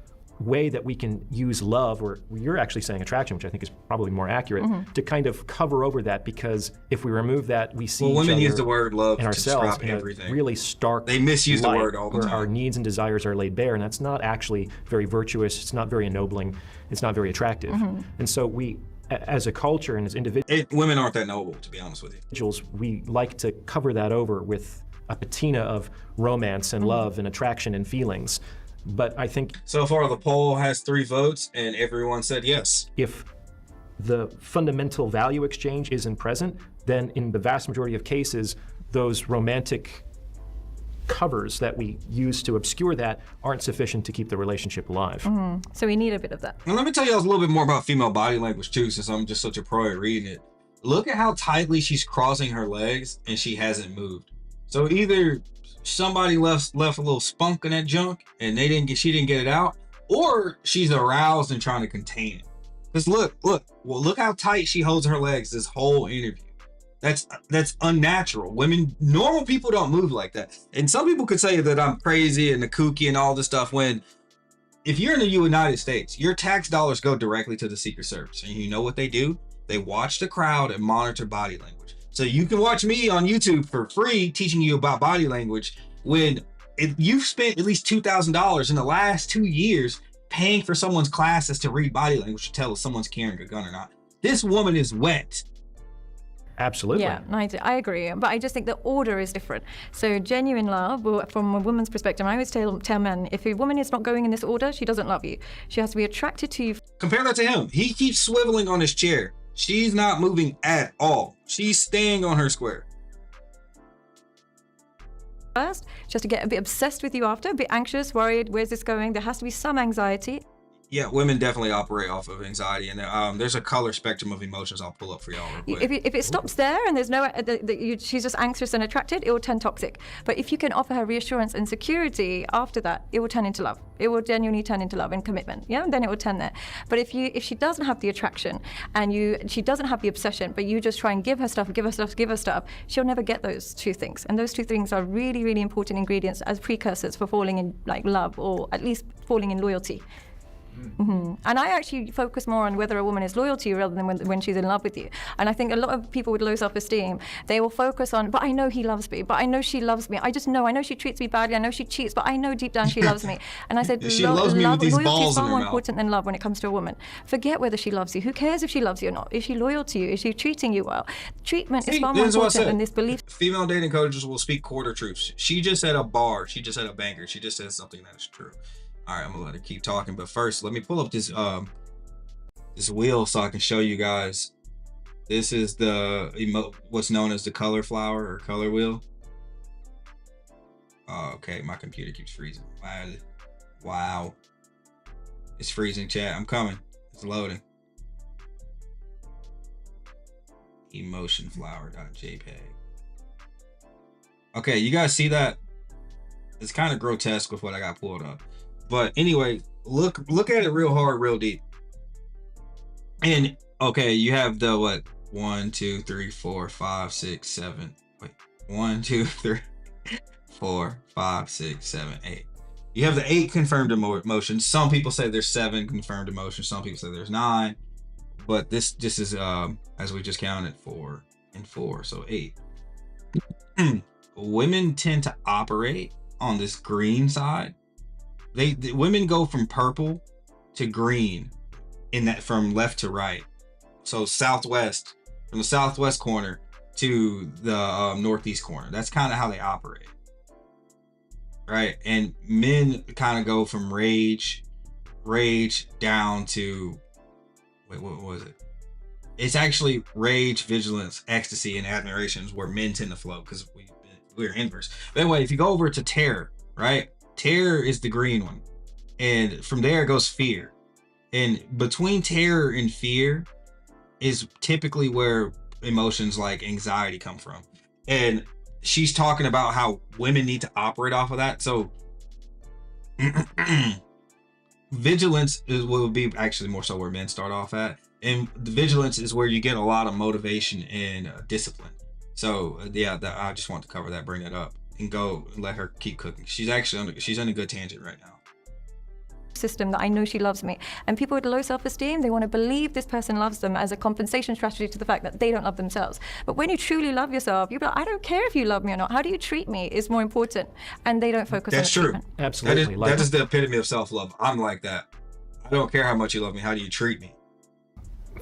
way that we can use love, or you're actually saying attraction, which I think is probably more accurate, to kind of cover over that, because if we remove that, we see women use the word love in to ourselves describe everything. Really stark. They misuse the word all the where time. our needs and desires are laid bare, and that's not actually very virtuous. It's not very ennobling. It's not very attractive. And so we, as a culture and as individuals, women aren't that noble, to be honest with you. We like to cover that over with a patina of romance and love and attraction and feelings. But I think so far the poll has 3 votes and everyone said yes. If the fundamental value exchange isn't present, then in the vast majority of cases, those romantic covers that we use to obscure that aren't sufficient to keep the relationship alive. So we need a bit of that. Now let me tell you a little bit more about female body language too, since I'm just such a pro at reading it. Look at how tightly she's crossing her legs and she hasn't moved. So either somebody left a little spunk in that junk and she didn't get it out, or she's aroused and trying to contain it. Because look how tight she holds her legs this whole interview. That's unnatural. Normal people don't move like that. And some people could say that I'm crazy and the kooky and all this stuff, when if you're in the United States, your tax dollars go directly to the Secret Service. And you know what they do? They watch the crowd and monitor body language. So you can watch me on YouTube for free teaching you about body language when you've spent at least $2,000 in the last 2 years paying for someone's classes to read body language to tell if someone's carrying a gun or not. This woman is wet. Absolutely. Yeah, I agree. But I just think the order is different. So genuine love, from a woman's perspective, I always tell men, if a woman is not going in this order, she doesn't love you. She has to be attracted to you. Compare that to him. He keeps swiveling on his chair. She's not moving at all. She's staying on her square. First, she has to get a bit obsessed with you after, a bit anxious, worried, where's this going? There has to be some anxiety. Yeah, women definitely operate off of anxiety, and there's a color spectrum of emotions I'll pull up for y'all real quick. If it stops there and there's no, she's just anxious and attracted, it will turn toxic. But if you can offer her reassurance and security after that, it will turn into love. It will genuinely turn into love and commitment. Yeah, and then it will turn there. But if she doesn't have the attraction and she doesn't have the obsession, but you just try and give her stuff, she'll never get those 2 things. And those 2 things are really, really important ingredients as precursors for falling in love, or at least falling in loyalty. And I actually focus more on whether a woman is loyal to you rather than when she's in love with you. And I think a lot of people with low self-esteem, they will focus on, but I know he loves me, but I know she loves me. I know she treats me badly, I know she cheats, but I know deep down she loves me. And I said, she loves me with these loyalty balls is far in her more mouth. important than love when it comes to a woman. Forget whether she loves you. Who cares if she loves you or not? Is she loyal to you? Is she treating you well? Treatment is far more important than this belief. Female dating coaches will speak quarter truths. She just said a bar. She just said a banger. She just said something that is true. All right, I'm gonna let her keep talking, but first, let me pull up this this wheel so I can show you guys. This is the what's known as the color flower or color wheel. Oh, okay, my computer keeps freezing. Wow. It's freezing, chat. I'm coming. It's loading. Emotionflower.jpg. Okay, you guys see that? It's kind of grotesque with what I got pulled up. But anyway, look at it real hard, real deep. And okay, you have the what? 1, 2, 3, 4, 5, 6, 7. Wait. 1, 2, 3, 4, 5, 6, 7, 8. You have the 8 confirmed emotions. Some people say there's 7 confirmed emotions. Some people say there's 9. But this is as we just counted, 4 and 4, so 8. Women tend to operate on this green side. The women go from purple to green in that, from left to right. So southwest, from the southwest corner to the northeast corner. That's kind of how they operate, right? And men kind of go from rage down to, wait, what was it? It's actually rage, vigilance, ecstasy, and admiration is where men tend to flow, because we're inverse. But anyway, if you go over to terror, right? Terror is the green one. And from there goes fear. And between terror and fear is typically where emotions like anxiety come from. And she's talking about how women need to operate off of that. So vigilance will be actually more so where men start off at. And the vigilance is where you get a lot of motivation and discipline. So yeah, I just want to cover that, bring it up, and go and let her keep cooking. She's actually she's on a good tangent right now. System that I know she loves me. And people with low self-esteem, they want to believe this person loves them as a compensation strategy to the fact that they don't love themselves. But when you truly love yourself, you'll be like, I don't care if you love me or not. How do you treat me is more important. And they don't focus on That's true. treatment. Absolutely. That is the epitome of self-love. I'm like that. I don't care how much you love me. How do you treat me?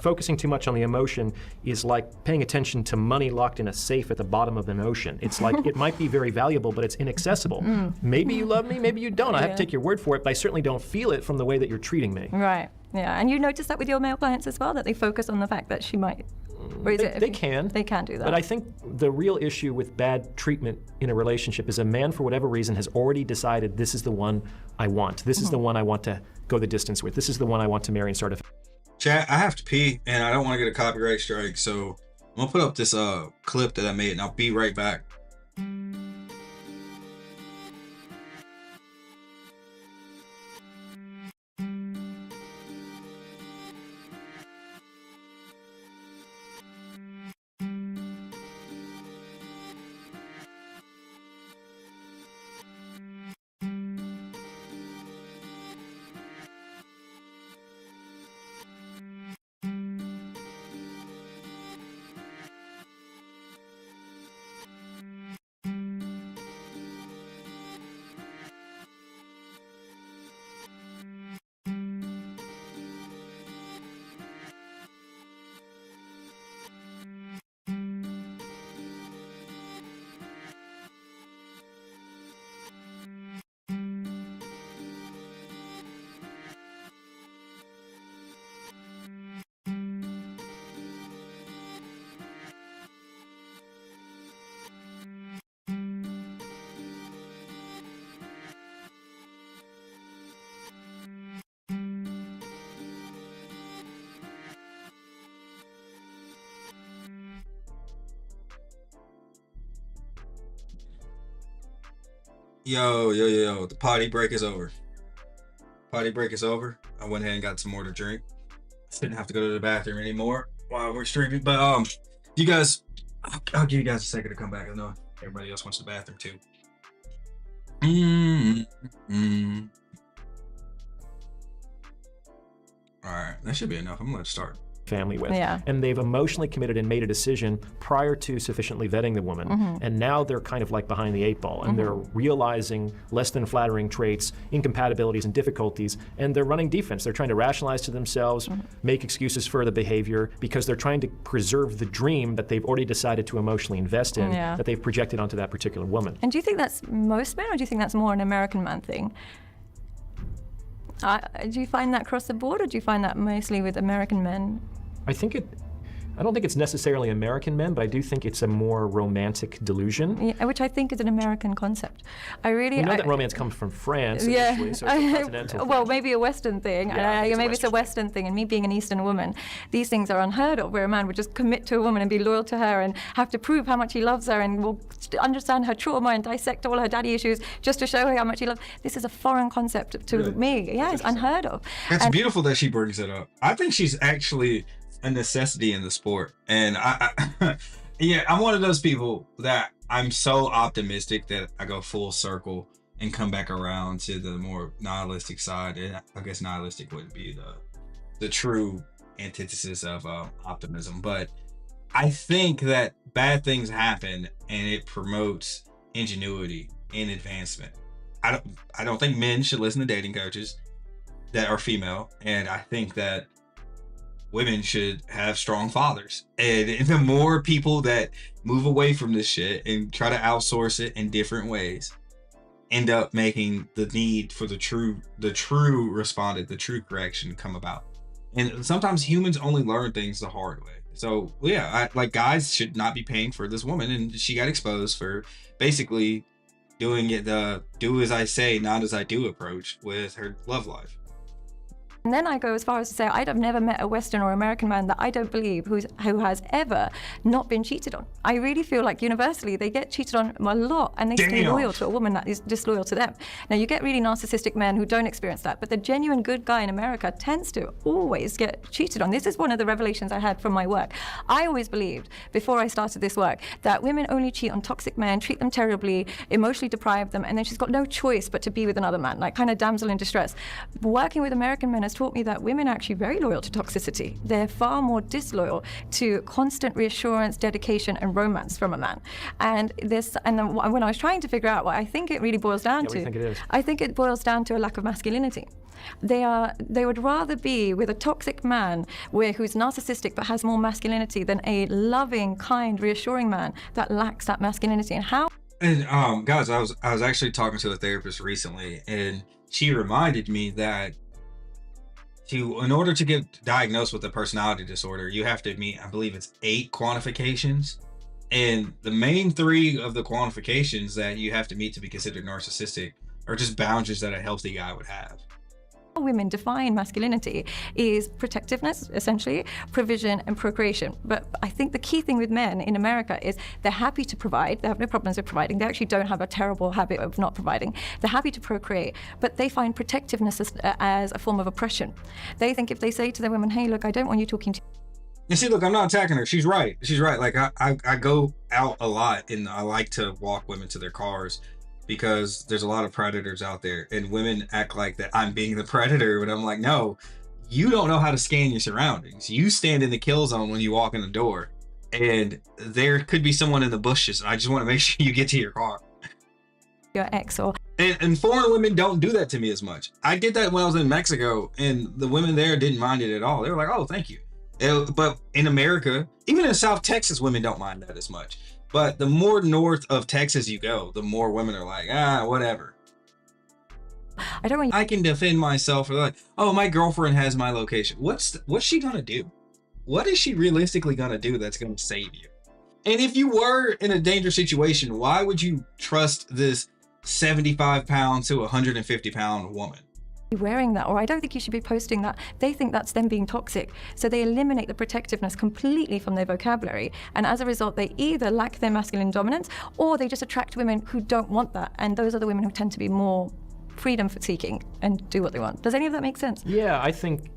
Focusing too much on the emotion is like paying attention to money locked in a safe at the bottom of an ocean. It's like, it might be very valuable, but it's inaccessible. Maybe you love me, maybe you don't. I have to take your word for it, but I certainly don't feel it from the way that you're treating me. Right, yeah. And you notice that with your male clients as well, that they focus on the fact that she might... Or is They can. They can do that. But I think the real issue with bad treatment in a relationship is a man, for whatever reason, has already decided this is the one I want. This is the one I want to go the distance with. This is the one I want to marry and start a... Chat, I have to pee and I don't want to get a copyright strike, so I'm gonna put up this clip that I made and I'll be right back. Yo, the potty break is over. Potty break is over. I went ahead and got some more to drink. Didn't have to go to the bathroom anymore while we're streaming. But you guys, I'll give you guys a second to come back. I know everybody else wants the bathroom too. All right, that should be enough. I'm gonna let it start. Family with. And they've emotionally committed and made a decision prior to sufficiently vetting the woman. And now they're kind of like behind the 8 ball, and they're realizing less than flattering traits, incompatibilities, and difficulties, and they're running defense. They're trying to rationalize to themselves, make excuses for the behavior, because they're trying to preserve the dream that they've already decided to emotionally invest in, that they've projected onto that particular woman. And do you think that's most men, or do you think that's more an American man thing? Do you find that across the board, or do you find that mostly with American men? I think I don't think it's necessarily American men, but I do think it's a more romantic delusion. Yeah, which I think is an American concept. We know that romance comes from France yeah, initially, so it's a continental well, thing. maybe a Western thing. Yeah, maybe it's a Western thing. And me being an Eastern woman, these things are unheard of, where a man would just commit to a woman and be loyal to her and have to prove how much he loves her and will understand her trauma and dissect all her daddy issues just to show her how much he loves. This is a foreign concept to me. Yeah, it's unheard of. It's beautiful that she brings it up. I think she's actually a necessity in the sport. And yeah, I'm one of those people that I'm so optimistic that I go full circle and come back around to the more nihilistic side. And I guess nihilistic wouldn't be the true antithesis of optimism, but I think that bad things happen and it promotes ingenuity and advancement. I don't think men should listen to dating coaches that are female, and I think that women should have strong fathers. And the more people that move away from this shit and try to outsource it in different ways end up making the need for the true respondent, the true correction come about. And sometimes humans only learn things the hard way. So yeah, guys should not be paying for this woman, and she got exposed for basically doing it the do as I say, not as I do approach with her love life. And then I go as far as to say I've never met a Western or American man that I don't believe who has ever not been cheated on. I really feel like universally they get cheated on a lot, and they stay loyal to a woman that is disloyal to them. Now you get really narcissistic men who don't experience that, but the genuine good guy in America tends to always get cheated on. This is one of the revelations I had from my work. I always believed before I started this work that women only cheat on toxic men, treat them terribly, emotionally deprive them, and then she's got no choice but to be with another man, like kind of damsel in distress. Working with American men has taught me that women are actually very loyal to toxicity. They're far more disloyal to constant reassurance, dedication, and romance from a man. And then when I was trying to figure out what I think it really boils down to, what do you think it is? I think it boils down to a lack of masculinity. They would rather be with a toxic man who's narcissistic but has more masculinity than a loving, kind, reassuring man that lacks that masculinity. And how? And guys, I was actually talking to a therapist recently, and she reminded me that in order to get diagnosed with a personality disorder, you have to meet, I believe it's 8 quantifications. And the main 3 of the quantifications that you have to meet to be considered narcissistic are just boundaries that a healthy guy would have. Women define masculinity is protectiveness, essentially, provision and procreation. But I think the key thing with men in America is they're happy to provide. They have no problems with providing. They actually don't have a terrible habit of not providing. They're happy to procreate, but they find protectiveness as a form of oppression. They think if they say to their women, hey, look, I don't want you talking to You see, look, I'm not attacking her. She's right. Like I go out a lot and I like to walk women to their cars, because there's a lot of predators out there, and women act like that I'm being the predator, but I'm like, no, you don't know how to scan your surroundings. You stand in the kill zone when you walk in the door, and there could be someone in the bushes, and I just want to make sure you get to your car. your ex or... And foreign women don't do that to me as much. I did that when I was in Mexico, and the women there didn't mind it at all. They were like, oh, thank you. But in America, even in South Texas, women don't mind that as much. But the more north of Texas you go, the more women are like, whatever. I can defend myself. Or like, oh, my girlfriend has my location. What's she gonna do? What is she realistically gonna do that's gonna save you? And if you were in a dangerous situation, why would you trust this 75-pound to 150-pound woman? Wearing that, or I don't think you should be posting that. They think that's them being toxic, so they eliminate the protectiveness completely from their vocabulary, and as a result they either lack their masculine dominance or they just attract women who don't want that, and those are the women who tend to be more freedom seeking and do what they want. Does any of that make sense? Yeah, I think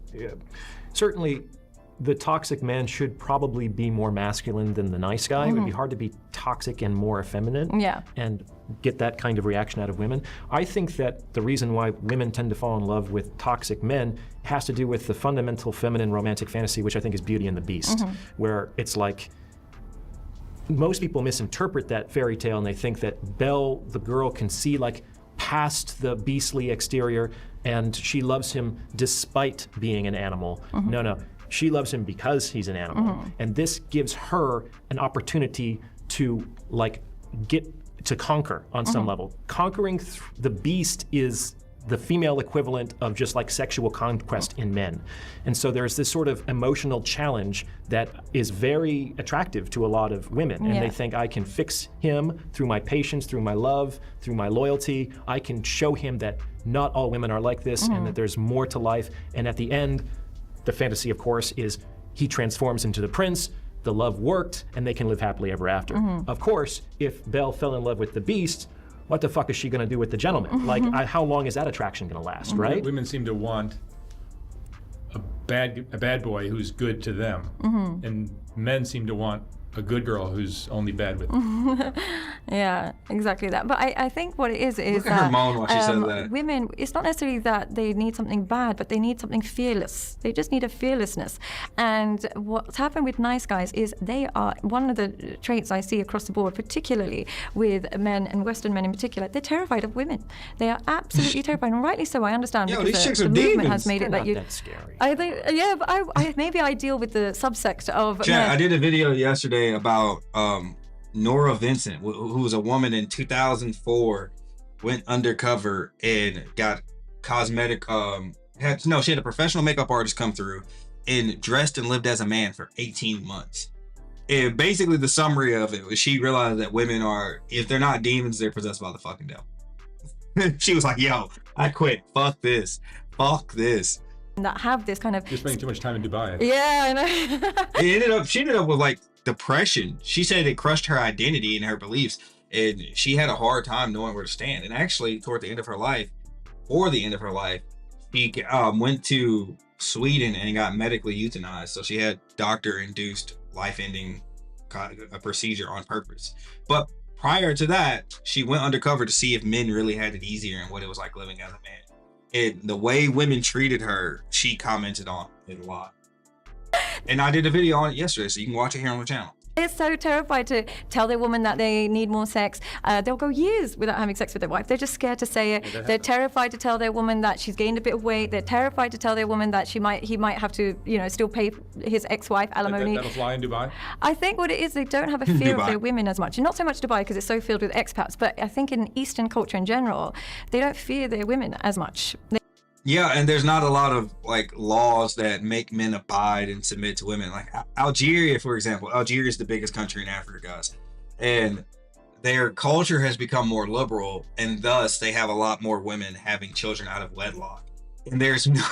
certainly the toxic man should probably be more masculine than the nice guy. It would be hard to be toxic and more effeminate and get that kind of reaction out of women. I think that the reason why women tend to fall in love with toxic men has to do with the fundamental feminine romantic fantasy, which I think is Beauty and the Beast, where it's like most people misinterpret that fairy tale and they think that Belle, the girl, can see like past the beastly exterior and she loves him despite being an animal. No. She loves him because he's an animal. And this gives her an opportunity to like get to conquer on some level. Conquering the beast is the female equivalent of just like sexual conquest in men. And so there's this sort of emotional challenge that is very attractive to a lot of women. And they think, I can fix him through my patience, through my love, through my loyalty. I can show him that not all women are like this and that there's more to life. And at the end, the fantasy, of course, is he transforms into the prince, the love worked, and they can live happily ever after. Of course, if Belle fell in love with the beast, what the fuck is she gonna do with the gentleman? Like, how long is that attraction gonna last, right? Women seem to want a bad boy who's good to them, and men seem to want a good girl who's only bad with them. Yeah, exactly that. But I think what it is Look at her moan while she says that. Women, it's not necessarily that they need something bad, but they need something fearless. They just need a fearlessness. And what's happened with nice guys is they are, one of the traits I see across the board, particularly with men and Western men in particular, they're terrified of women. They are absolutely terrified, and rightly so, I understand. Yo, because these chicks the are movement demons. has made it that you... That's scary. I think, yeah, but maybe I deal with the subsect of men. I did a video yesterday about Nora Vincent, who was a woman in 2004, went undercover and got cosmetic. She had a professional makeup artist come through and dressed and lived as a man for 18 months. And basically, the summary of it was she realized that women are, if they're not demons, they're possessed by the fucking devil. She was like, "Yo, I quit. Fuck this. Fuck this." That have this kind of... You're spending too much time in Dubai. Yeah, I know. She ended up with like depression. She said it crushed her identity and her beliefs, and she had a hard time knowing where to stand. And actually, toward the end of her life, she went to Sweden and got medically euthanized. So she had doctor-induced life-ending a procedure on purpose. But prior to that, she went undercover to see if men really had it easier and what it was like living as a man. And the way women treated her, she commented on it a lot. And I did a video on it yesterday, so you can watch it here on the channel. They're so terrified to tell their woman that they need more sex. They'll go years without having sex with their wife. They're just scared to say it. They're terrified to tell their woman that she's gained a bit of weight. They're terrified to tell their woman that he might have to, still pay his ex-wife alimony. That'll fly in Dubai? I think what it is, they don't have a fear of their women as much. And not so much Dubai because it's so filled with expats, but I think in Eastern culture in general, they don't fear their women as much. Yeah, and there's not a lot of like laws that make men abide and submit to women. Like Algeria, for example. Algeria is the biggest country in Africa, guys. And their culture has become more liberal, and thus they have a lot more women having children out of wedlock. And there's no...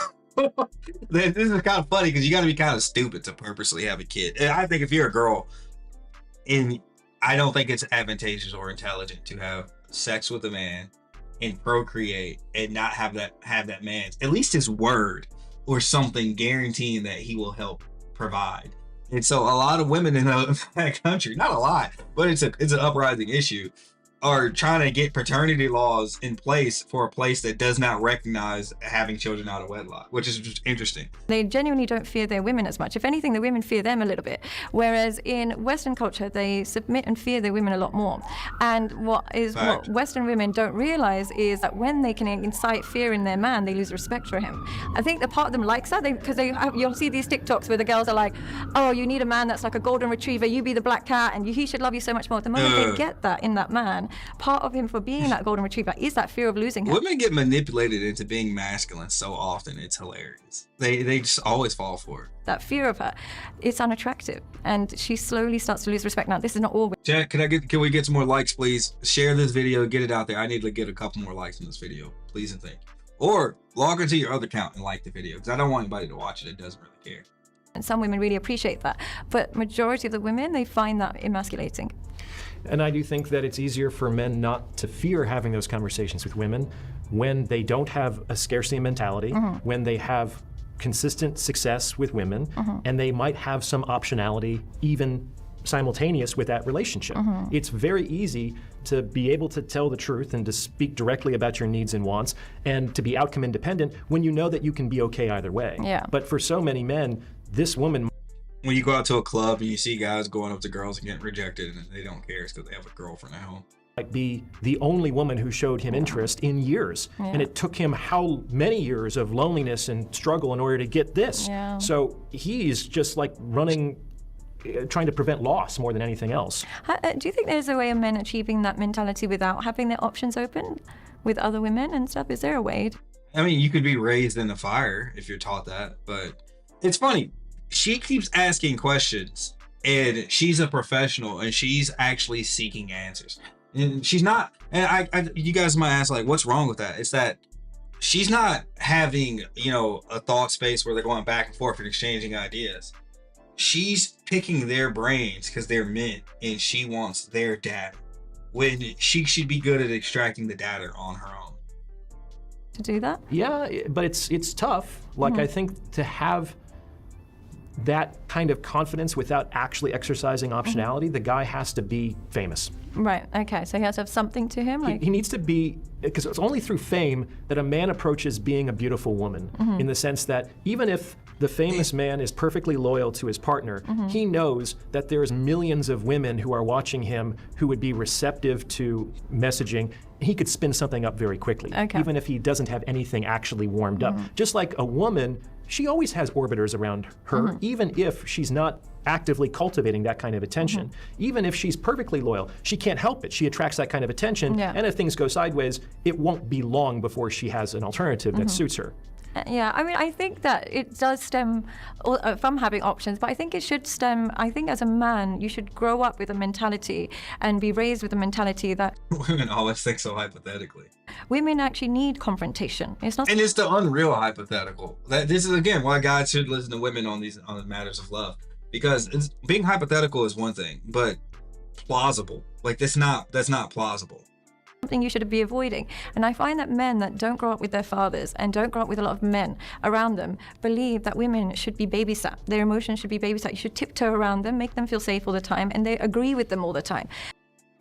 This is kind of funny because you got to be kind of stupid to purposely have a kid. And I think if you're a girl, and I don't think it's advantageous or intelligent to have sex with a man and procreate and not have that man's, at least his word or something guaranteeing that he will help provide. And so a lot of women in that country, not a lot, but it's an uprising issue, are trying to get paternity laws in place for a place that does not recognize having children out of wedlock, which is just interesting. They genuinely don't fear their women as much. If anything, the women fear them a little bit. Whereas in Western culture, they submit and fear their women a lot more. And what Western women don't realize is that when they can incite fear in their man, they lose respect for him. I think the part of them likes that because you'll see these TikToks where the girls are like, "Oh, you need a man that's like a golden retriever. You be the black cat, and he should love you so much more." The moment they get that in that man, part of him for being that golden retriever is that fear of losing him. Women get manipulated into being masculine so often, it's hilarious. They just always fall for it. That fear of her, it's unattractive, and she slowly starts to lose respect. Now, this is not all. Jack, can we get some more likes, please? Share this video, get it out there. I need to get a couple more likes in this video, please and thank you. Or log into your other account and like the video, because I don't want anybody to watch it that doesn't really care. And some women really appreciate that, but majority of the women, they find that emasculating. And I do think that it's easier for men not to fear having those conversations with women when they don't have a scarcity mentality, when they have consistent success with women, and they might have some optionality even simultaneous with that relationship. It's very easy to be able to tell the truth and to speak directly about your needs and wants and to be outcome independent when you know that you can be okay either way. Yeah. But for so many men, this woman... When you go out to a club and you see guys going up to girls and getting rejected and they don't care, it's because they have a girlfriend at home. Might be the only woman who showed him interest in years. And it took him how many years of loneliness and struggle in order to get this. So he's just like running, trying to prevent loss more than anything else. Do you think there's a way of men achieving that mentality without having their options open with other women and stuff? Is there a way? I mean, you could be raised in the fire if you're taught that, but it's funny. She keeps asking questions, and she's a professional, and she's actually seeking answers. And she's not. And you guys might ask, like, what's wrong with that? It's that she's not having, a thought space where they're going back and forth and exchanging ideas. She's picking their brains because they're men, and she wants their data, when she should be good at extracting the data on her own. To do that? Yeah, but it's tough. Like, I think to have that kind of confidence without actually exercising optionality, the guy has to be famous. Right, okay, so he has to have something to him? He needs to be, because it's only through fame that a man approaches being a beautiful woman, in the sense that even if the famous man is perfectly loyal to his partner, he knows that there's millions of women who are watching him who would be receptive to messaging. He could spin something up very quickly, even if he doesn't have anything actually warmed up. Just like a woman, she always has orbiters around her, even if she's not actively cultivating that kind of attention. Even if she's perfectly loyal, she can't help it. She attracts that kind of attention, and if things go sideways, it won't be long before she has an alternative that suits her. Yeah, I mean, I think that it does stem from having options, but I think it should stem, I think as a man, you should grow up with a mentality and be raised with a mentality that Women always think so hypothetically. women actually need confrontation. It's not. And it's the unreal hypothetical. This is, again, why guys should listen to women on the matters of love. Because being hypothetical is one thing, but plausible, like that's not plausible. Something you should be avoiding. And I find that men that don't grow up with their fathers and don't grow up with a lot of men around them believe that women should be babysat. Their emotions should be babysat. You should tiptoe around them, make them feel safe all the time, and they agree with them all the time.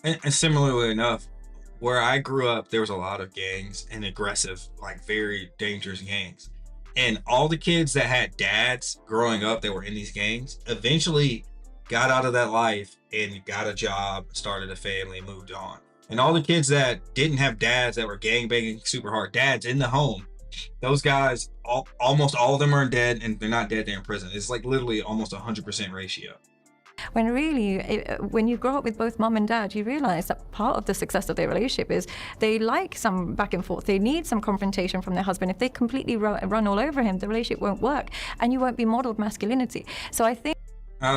And similarly enough, where I grew up, there was a lot of gangs and aggressive, like very dangerous gangs. And all the kids that had dads growing up that were in these gangs eventually got out of that life and got a job, started a family, moved on. And all the kids that didn't have dads, that were gangbanging super hard dads in the home, those guys, almost all of them are dead, and they're not dead, they're in prison. It's like literally almost 100% ratio. When really, when you grow up with both mom and dad, you realize that part of the success of their relationship is they like some back and forth. They need some confrontation from their husband. If they completely run all over him, the relationship won't work, and you won't be modeled masculinity. So I think...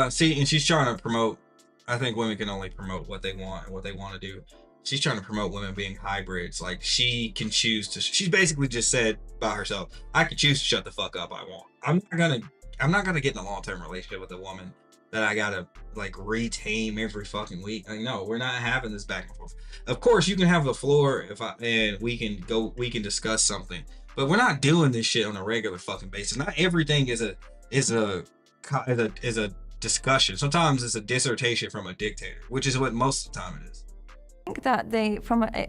See, and she's trying to promote, I think women can only promote what they want and what they want to do. She's trying to promote women being hybrids. Like, she can choose to, she's basically just said by herself, I can choose to shut the fuck up I want. I'm not gonna get in a long-term relationship with a woman that I gotta like retame every fucking week. Like, no, we're not having this back and forth. Of course, you can have the floor and we can discuss something, but we're not doing this shit on a regular fucking basis. Not everything is a discussion. Sometimes it's a dissertation from a dictator, which is what most of the time it is. I think that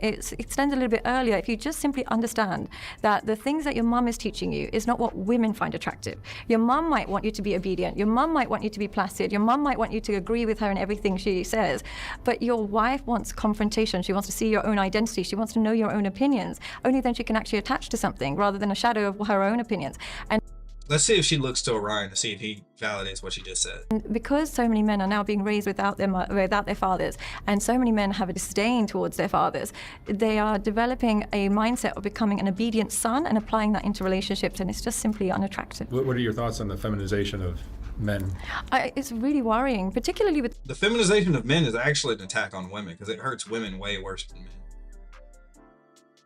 it extends a little bit earlier. If you just simply understand that the things that your mum is teaching you is not what women find attractive. Your mum might want you to be obedient. Your mum might want you to be placid. Your mum might want you to agree with her in everything she says. But your wife wants confrontation. She wants to see your own identity. She wants to know your own opinions. Only then she can actually attach to something rather than a shadow of her own opinions. And let's see if she looks to Orion to see if he validates what she just said. Because so many men are now being raised without their fathers, and so many men have a disdain towards their fathers, they are developing a mindset of becoming an obedient son and applying that into relationships, and it's just simply unattractive. What are your thoughts on the feminization of men? It's really worrying, particularly with... The feminization of men is actually an attack on women because it hurts women way worse than men.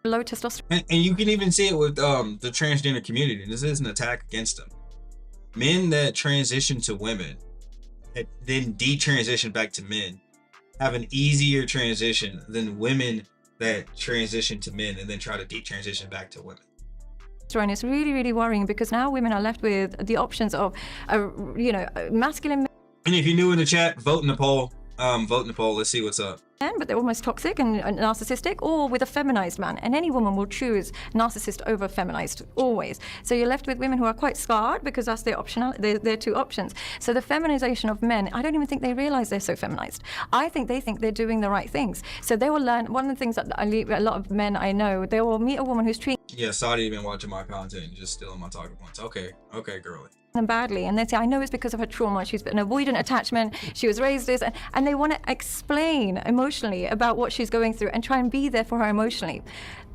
Low testosterone. And you can even see it with the transgender community. This is an attack against them. Men that transition to women and then detransition back to men have an easier transition than women that transition to men and then try to detransition back to women. And it's really, really worrying because now women are left with the options of, masculine And if you're new in the chat, vote in the poll. Vote in the poll. Let's see what's up. But they're almost toxic and narcissistic, or with a feminized man. And any woman will choose narcissist over feminized, always. So you're left with women who are quite scarred because that's their their two options. So the feminization of men, I don't even think they realize they're so feminized. I think they think they're doing the right things. So they will learn, one of the things that a lot of men I know, they will meet a woman who's treating... Yeah, Sadia been watching my content and just stealing my talking points. Okay, girly. Them badly, and they say, I know it's because of her trauma, she's an avoidant attachment, she was raised this, and they want to explain emotionally about what she's going through and try and be there for her emotionally.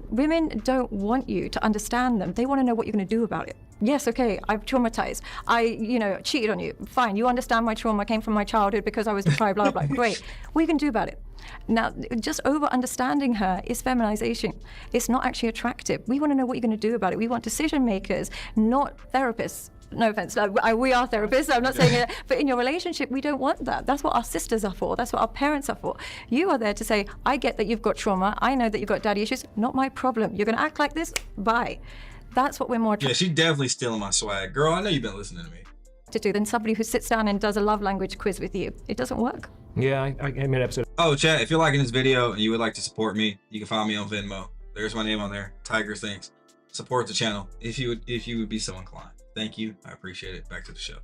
Women don't want you to understand them. They want to know what you're going to do about it. Yes, okay, I've traumatized. I, cheated on you. Fine, you understand my trauma came from my childhood because I was deprived, blah, blah, blah. Great. What are you going to do about it? Now, just over-understanding her is feminization. It's not actually attractive. We want to know what you're going to do about it. We want decision makers, not therapists. No offense, we are therapists, I'm not saying it, but in your relationship, we don't want that. That's what our sisters are for. That's what our parents are for. You are there to say, I get that you've got trauma. I know that you've got daddy issues. Not my problem. You're going to act like this? Bye. That's what we're more Yeah, she's definitely stealing my swag. Girl, I know you've been listening to me. to do than somebody who sits down and does a love language quiz with you. It doesn't work. Yeah, I made an episode. Oh, chat, if you're liking this video and you would like to support me, you can find me on Venmo. There's my name on there, Tiger Things. Support the channel if you would be so inclined. Thank you. I appreciate it. Back to the show.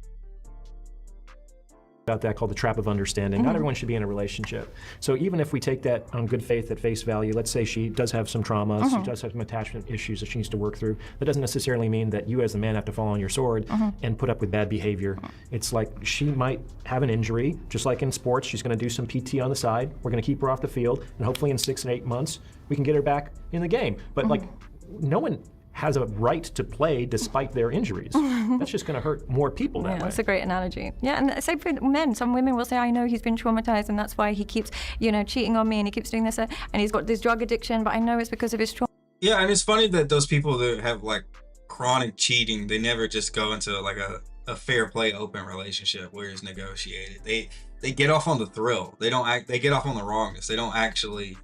About that called the trap of understanding. Not everyone should be in a relationship. So even if we take that on good faith at face value, let's say she does have some trauma, she does have some attachment issues that she needs to work through, that doesn't necessarily mean that you as the man have to fall on your sword and put up with bad behavior. It's like she might have an injury, just like in sports, she's gonna do some PT on the side, we're gonna keep her off the field, and hopefully in 6 and 8 months, we can get her back in the game. But like, no one has a right to play despite their injuries. That's just going to hurt more people that way. That's a great analogy. Yeah, and same for men. Some women will say, I know he's been traumatized and that's why he keeps, cheating on me and he keeps doing this and he's got this drug addiction, but I know it's because of his trauma. Yeah, and it's funny that those people that have like chronic cheating, they never just go into like a fair play open relationship where it's negotiated. They get off on the thrill. They get off on the wrongness. They don't actually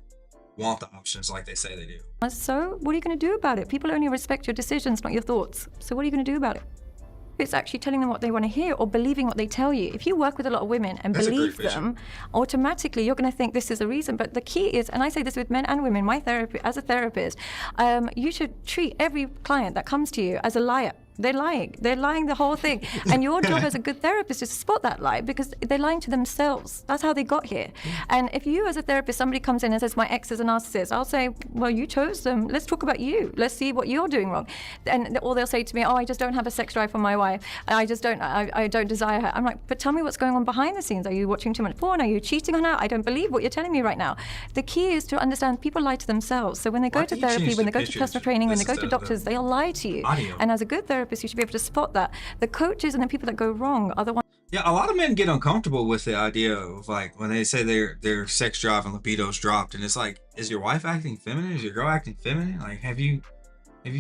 want the options like they say they do. So what are you going to do about it? People only respect your decisions, not your thoughts. So what are you going to do about it? It's actually telling them what they want to hear or believing what they tell you. If you work with a lot of women and believe them, automatically you're going to think this is the reason. But the key is, and I say this with men and women, as a therapist, you should treat every client that comes to you as a liar. They're lying. They're lying the whole thing. And your job as a good therapist is to spot that lie because they're lying to themselves. That's how they got here. And if you as a therapist, somebody comes in and says, my ex is a narcissist, I'll say, well, you chose them. Let's talk about you. Let's see what you're doing wrong. Or they'll say to me, oh, I just don't have a sex drive for my wife. I don't desire her. I'm like, but tell me what's going on behind the scenes. Are you watching too much porn? Are you cheating on her? I don't believe what you're telling me right now. The key is to understand people lie to themselves. So when they go to therapy, when they go to personal training, when they go to doctors, they'll lie to you. And as a good therapist, you should be able to spot that. The coaches and the people that go wrong are the ones. Yeah, a lot of men get uncomfortable with the idea of like when they say their sex drive and libido's dropped, and it's like, is your wife acting feminine? Is your girl acting feminine? Like, have you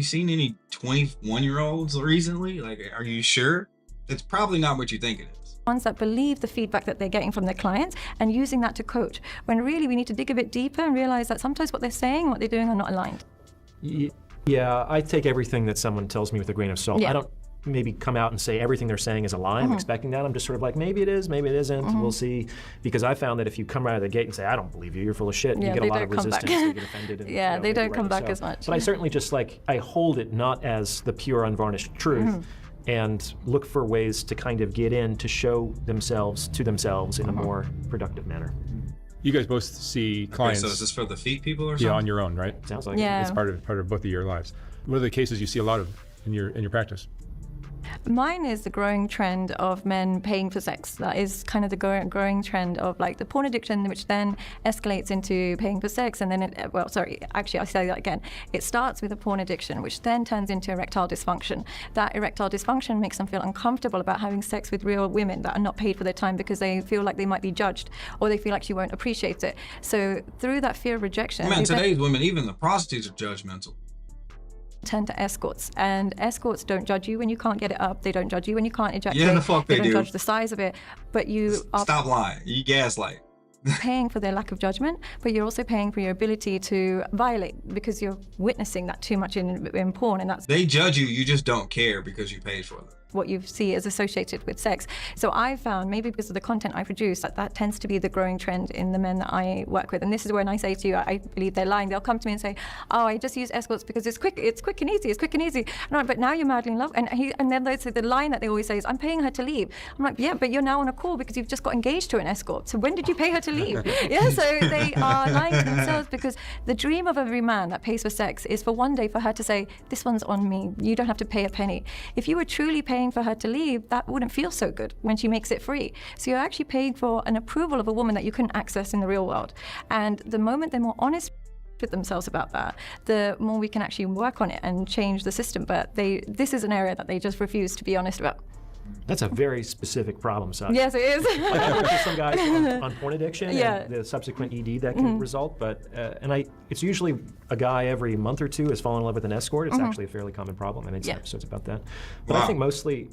seen any 21-year-olds recently? Like, are you sure? It's probably not what you think it is. Ones that believe the feedback that they're getting from their clients and using that to coach. When really we need to dig a bit deeper and realize that sometimes what they're saying and what they're doing are not aligned. Yeah, I take everything that someone tells me with a grain of salt. I don't maybe come out and say everything they're saying is a lie. I'm expecting that. I'm just sort of like, maybe it is, maybe it isn't. We'll see. Because I found that if you come right out of the gate and say, I don't believe you, you're full of shit, you get a lot of resistance. They get offended. And, they don't come back as much. But I certainly just I hold it not as the pure, unvarnished truth. And look for ways to kind of get in to show themselves to themselves in a more productive manner. You guys both see clients. Okay, so is this for the feet people or something? Yeah, on your own, right? Sounds like it. It's part of both of your lives. What are the cases you see a lot of in your practice? Mine is the growing trend of men paying for sex. That is kind of the growing trend of like the porn addiction, which then escalates into paying for sex. And then, I'll say that again. It starts with a porn addiction, which then turns into erectile dysfunction. That erectile dysfunction makes them feel uncomfortable about having sex with real women that are not paid for their time because they feel like they might be judged or they feel like she won't appreciate it. So through that fear of rejection. Man, today's women, even the prostitutes are judgmental. Turn to escorts, and escorts don't judge you when you can't get it up. They don't judge you when you can't ejaculate. Yeah, the fuck they don't do. Judge the size of it, but you are stop lying. You gaslight. paying for their lack of judgment, but you're also paying for your ability to violate because you're witnessing that too much in porn, and that's they judge you. You just don't care because you paid for them. What you see is associated with sex. So I found, maybe because of the content I produce, that tends to be the growing trend in the men that I work with. And this is when I say to you, I believe they're lying. They'll come to me and say, oh, I just use escorts because it's quick and easy. No, but now you're madly in love. And then they say the line that they always say is, I'm paying her to leave. I'm like, yeah, but you're now on a call because you've just got engaged to an escort. So when did you pay her to leave? Yeah, so they are lying to themselves because the dream of every man that pays for sex is for one day for her to say, this one's on me. You don't have to pay a penny. If you were truly paying for her to leave, that wouldn't feel so good when she makes it free. So you're actually paying for an approval of a woman that you couldn't access in the real world. And the moment they're more honest with themselves about that, the more we can actually work on it and change the system. But this is an area that they just refuse to be honest about. That's a very specific problem, Sadia. Yes, it is. I've worked with some guys on porn addiction and the subsequent ED that can result, but it's usually a guy every month or two has fallen in love with an escort. It's actually a fairly common problem. I made some episodes about that. But I think mostly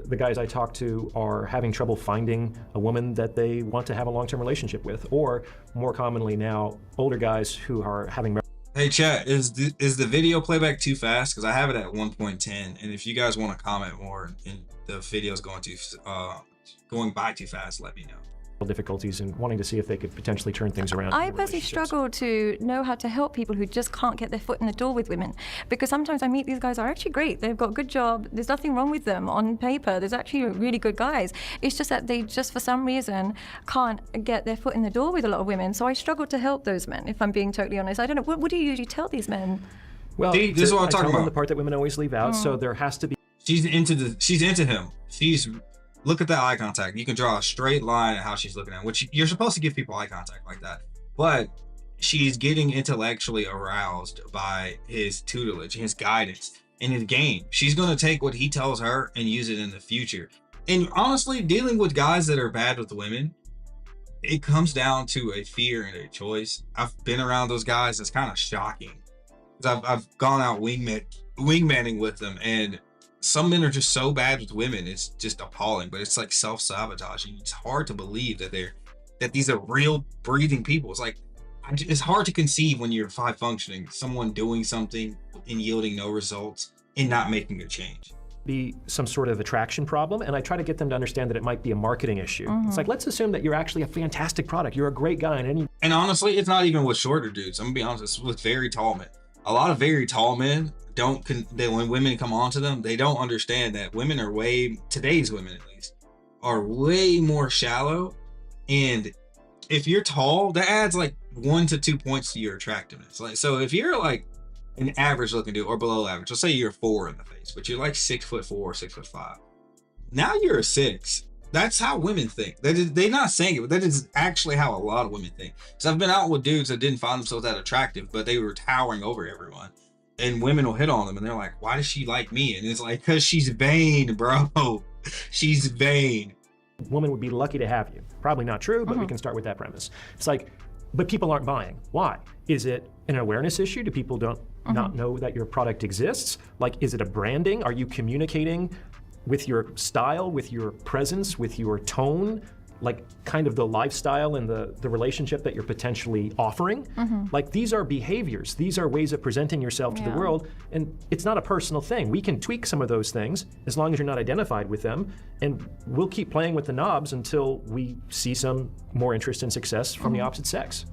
the guys I talk to are having trouble finding a woman that they want to have a long-term relationship with, or more commonly now, older guys who are having. Hey chat, is the video playback too fast? Because I have it at 1.10, and if you guys want to comment more and the video's going by too fast, let me know. Difficulties and wanting to see if they could potentially turn things around. I personally struggle to know how to help people who just can't get their foot in the door with women, because sometimes I meet these guys are actually great. They've got a good job. There's nothing wrong with them on paper. There's actually really good guys. It's just that they just for some reason can't get their foot in the door with a lot of women. So I struggle to help those men, if I'm being totally honest. I don't know. What do you usually tell these men? Well, this is what I'm talking about. The part that women always leave out. So there has to be. She's into him. Look at that eye contact. You can draw a straight line at how she's looking at, which you're supposed to give people eye contact like that. But she's getting intellectually aroused by his tutelage, his guidance, and his game. She's going to take what he tells her and use it in the future. And honestly, dealing with guys that are bad with women, it comes down to a fear and a choice. I've been around those guys. It's kind of shocking. I've gone out wingmanning with them, and some men are just so bad with women, it's just appalling. But it's like self-sabotaging. It's hard to believe that these are real breathing people. It's like, it's hard to conceive when you're high functioning, someone doing something and yielding no results and not making a change. Be some sort of attraction problem, and I try to get them to understand that it might be a marketing issue. It's like, let's assume that you're actually a fantastic product. You're a great guy, and honestly, it's not even with shorter dudes. I'm gonna be honest, it's with very tall men. A lot of very tall men when women come onto them, they don't understand that women are today's women at least, are way more shallow. And if you're tall, that adds like 1 to 2 points to your attractiveness. Like, so if you're like an average looking dude or below average, let's say you're 4 in the face, but you're like 6'4", 6'5", now you're a 6. That's how women think. They're not saying it, but that is actually how a lot of women think. So I've been out with dudes that didn't find themselves that attractive, but they were towering over everyone. And women will hit on them, and they're like, why does she like me? And it's like, because she's vain, bro. She's vain. Woman would be lucky to have you. Probably not true, but we can start with that premise. It's like, but people aren't buying. Why? Is it an awareness issue? Do people not know that your product exists? Like, is it a branding? Are you communicating with your style, with your presence, with your tone, like kind of the lifestyle and the relationship that you're potentially offering? Like, these are behaviors. These are ways of presenting yourself to the world, and it's not a personal thing. We can tweak some of those things as long as you're not identified with them, and we'll keep playing with the knobs until we see some more interest and success from the opposite sex.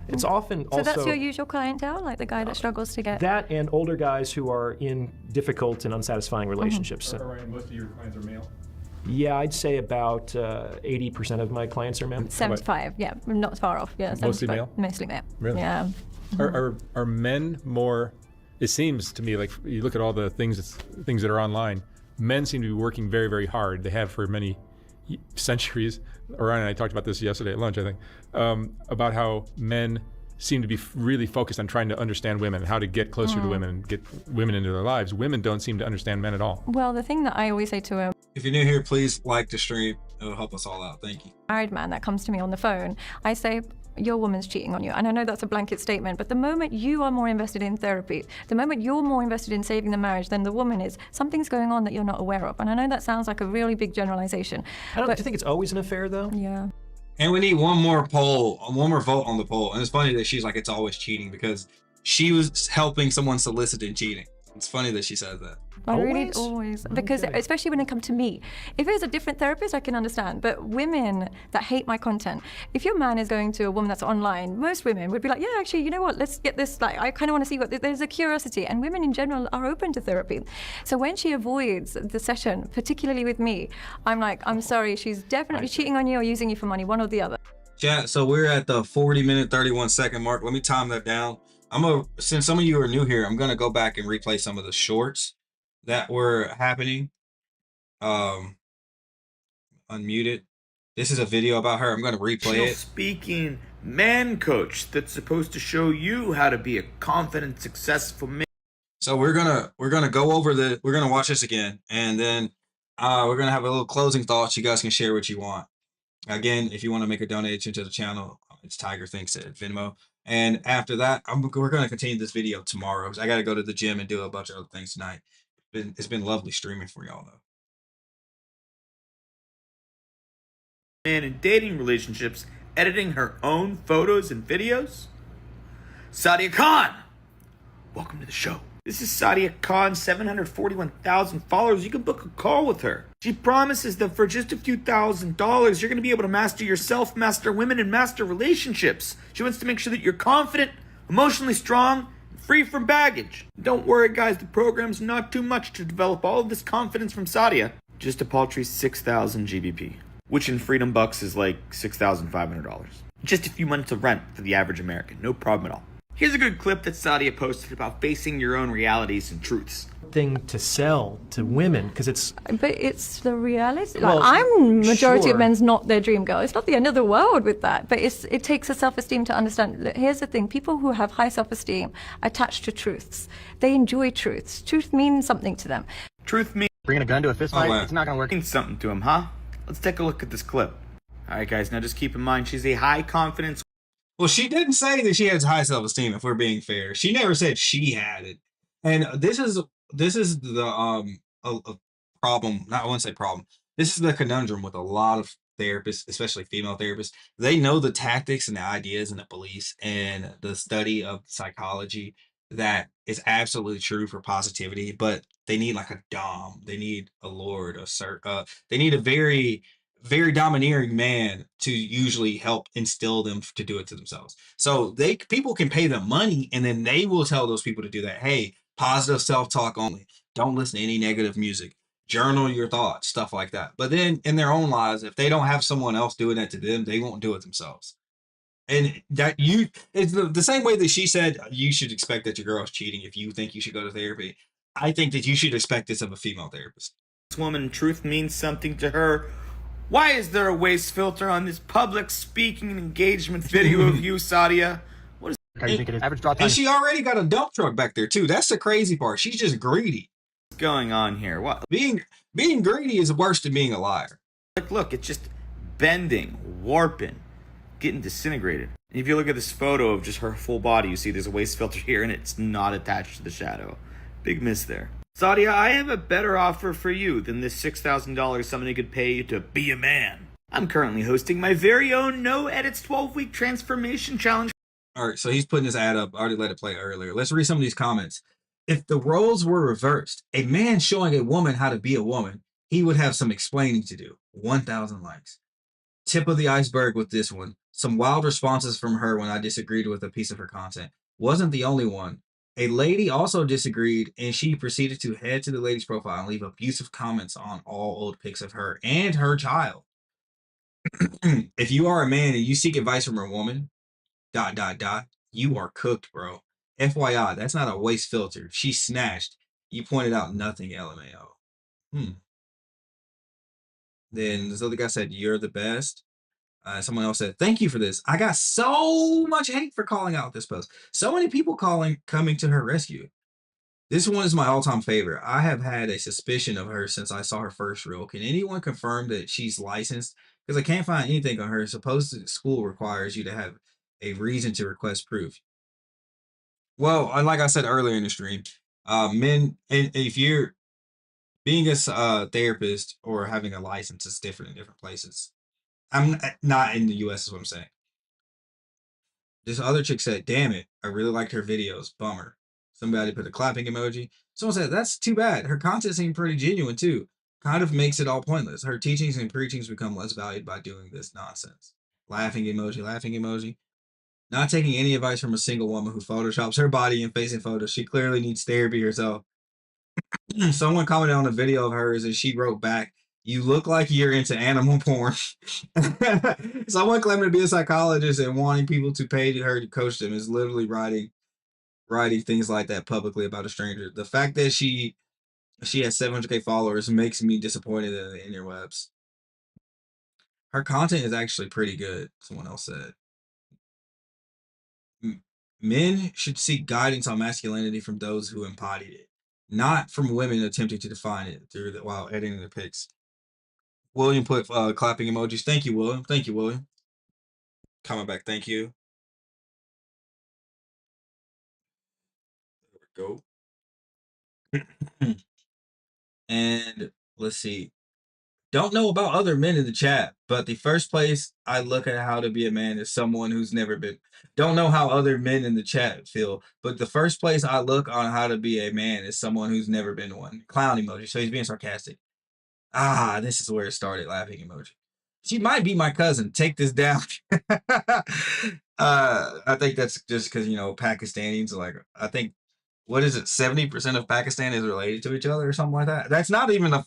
It's often also... So that's your usual clientele, like the guy that struggles to get... That and older guys who are in difficult and unsatisfying relationships. Most of your clients are male? Yeah, I'd say about 80% of my clients are men. 75, yeah, not far off. Yeah, mostly male? Mostly male. Really? Yeah. Are men more, it seems to me, like you look at all the things that are online, men seem to be working very, very hard. They have for many centuries. Orion and I talked about this yesterday at lunch, I think, about how men seem to be really focused on trying to understand women, how to get closer to women and get women into their lives. Women don't seem to understand men at all. Well, the thing that I always say to a if you're new here, please like the stream. It'll help us all out. Thank you. married man that comes to me on the phone, I say, your woman's cheating on you. And I know that's a blanket statement, but the moment you are more invested in therapy, the moment you're more invested in saving the marriage than the woman is, something's going on that you're not aware of. And I know that sounds like a really big generalization. Do you think it's always an affair, though? Yeah. And we need one more vote on the poll. And it's funny that she's like, it's always cheating, because she was helping someone solicit in cheating. It's funny that she says that. Always. Because especially when it comes to me. If it was a different therapist, I can understand. But women that hate my content, if your man is going to a woman that's online, most women would be like, yeah, actually, you know what, let's get this, like, I kind of want to see what, there's a curiosity. And women in general are open to therapy. So when she avoids the session, particularly with me, I'm like, I'm sorry, she's definitely cheating on you or using you for money, one or the other. Chat, so we're at the 40-minute, 31-second mark. Let me time that down. Since some of you are new here, I'm gonna go back and replay some of the shorts that were happening. Unmuted. This is a video about her. I'm gonna replay it. Speaking man coach that's supposed to show you how to be a confident, successful man. So we're gonna go over we're gonna watch this again, and then we're gonna have a little closing thoughts. You guys can share what you want. Again, if you want to make a donation to the channel, it's Tiger Thinks at Venmo. And after that, we're going to continue this video tomorrow because I got to go to the gym and do a bunch of other things tonight. It's been lovely streaming for y'all, though. Man in dating relationships, editing her own photos and videos? Sadia Khan! Welcome to the show. This is Sadia Khan, 741,000 followers. You can book a call with her. She promises that for just a few $1,000s, you're going to be able to master yourself, master women, and master relationships. She wants to make sure that you're confident, emotionally strong, and free from baggage. Don't worry, guys, the program's not too much to develop all of this confidence from Sadia. Just a paltry 6,000 GBP, which in Freedom Bucks is like $6,500. Just a few months of rent for the average American. No problem at all. Here's a good clip that Sadia posted about facing your own realities and truths. Thing to sell to women because but it's the reality. Well, like, I'm majority sure. of men's not their dream girl. It's not the end of the world with that, but it takes a self-esteem to understand. Look, here's the thing: people who have high self-esteem attach to truths. They enjoy truths. Truth means something to them. Truth means bringing a gun to a fist fight. wow. It's not gonna work. means something to him, huh? Let's take a look at this clip. All right, guys. Now just keep in mind she's a high confidence. Well, she didn't say that she has high self-esteem, if we're being fair. She never said she had it. And this is the a problem. Not I wouldn't say problem. This is the conundrum with a lot of therapists, especially female therapists. They know the tactics and the ideas and the beliefs and the study of psychology that is absolutely true for positivity, but they need like a dom. They need a lord, they need a very domineering man to usually help instill them to do it to themselves. So people can pay them money and then they will tell those people to do that. Hey, positive self-talk only. Don't listen to any negative music. Journal your thoughts, stuff like that. But then in their own lives, if they don't have someone else doing that to them, they won't do it themselves. And it's the same way that she said you should expect that your girl is cheating if you think you should go to therapy. I think that you should expect this of a female therapist. This woman, truth means something to her. Why is there a waist filter on this public speaking and engagement video of you, Sadia? What is How do you think it is? Average draw time. And she already got a dump truck back there too. That's the crazy part. She's just greedy. going on here? What? Being greedy is worse than being a liar. Like, look, it's just bending, warping, getting disintegrated. And if you look at this photo of just her full body, you see there's a waist filter here and it's not attached to the shadow. Big miss there. Sadia, I have a better offer for you than this $6,000 somebody could pay you to be a man. I'm currently hosting my very own No Edits 12-week transformation challenge. All right, so he's putting his ad up. I already let it play earlier. Let's read some of these comments. If the roles were reversed, a man showing a woman how to be a woman, he would have some explaining to do. 1,000 likes. Tip of the iceberg with this one. Some wild responses from her when I disagreed with a piece of her content. Wasn't the only one. A lady also disagreed, and she proceeded to head to the lady's profile and leave abusive comments on all old pics of her and her child. If you are a man and you seek advice from a woman, ... you are cooked, bro. FYI, that's not a waist filter. She snatched. You pointed out nothing, LMAO. Then this other guy said, you're the best. Someone else said, thank you for this. I got so much hate for calling out this post. So many people coming to her rescue. This one is my all-time favorite. I have had a suspicion of her since I saw her first reel. Can anyone confirm that she's licensed? Because I can't find anything on her. Supposed school requires you to have a reason to request proof. Well, like I said earlier in the stream, men, and if you're being a therapist or having a license, it's different in different places. I'm not in the US is what I'm saying. This other chick said, damn it, I really liked her videos. Bummer. Somebody put a clapping emoji. Someone said, that's too bad. Her content seemed pretty genuine too. Kind of makes it all pointless. Her teachings and preachings become less valued by doing this nonsense. Laughing emoji, laughing emoji. Not taking any advice from a single woman who photoshops her body in face and photos. She clearly needs therapy herself. Someone commented on a video of hers and she wrote back, you look like you're into animal porn. Someone claiming to be a psychologist and wanting people to pay her to coach them is literally writing things like that publicly about a stranger. The fact that she has 700K followers makes me disappointed in the interwebs. Her content is actually pretty good, someone else said. Men should seek guidance on masculinity from those who embodied it, not from women attempting to define it while editing their pics. William put clapping emojis. Thank you, William. Thank you, William. Coming back. Thank you. There we go. And let's see. Don't know about other men in the chat, but the first place I look at how to be a man is someone who's never been. Don't know how other men in the chat feel, but the first place I look on how to be a man is someone who's never been one. Clown emoji. So he's being sarcastic. This is where it started. Laughing emoji. She might be my cousin. Take this down. I think that's just because Pakistanis I think what is it? 70% of Pakistan is related to each other or something like that. That's not even a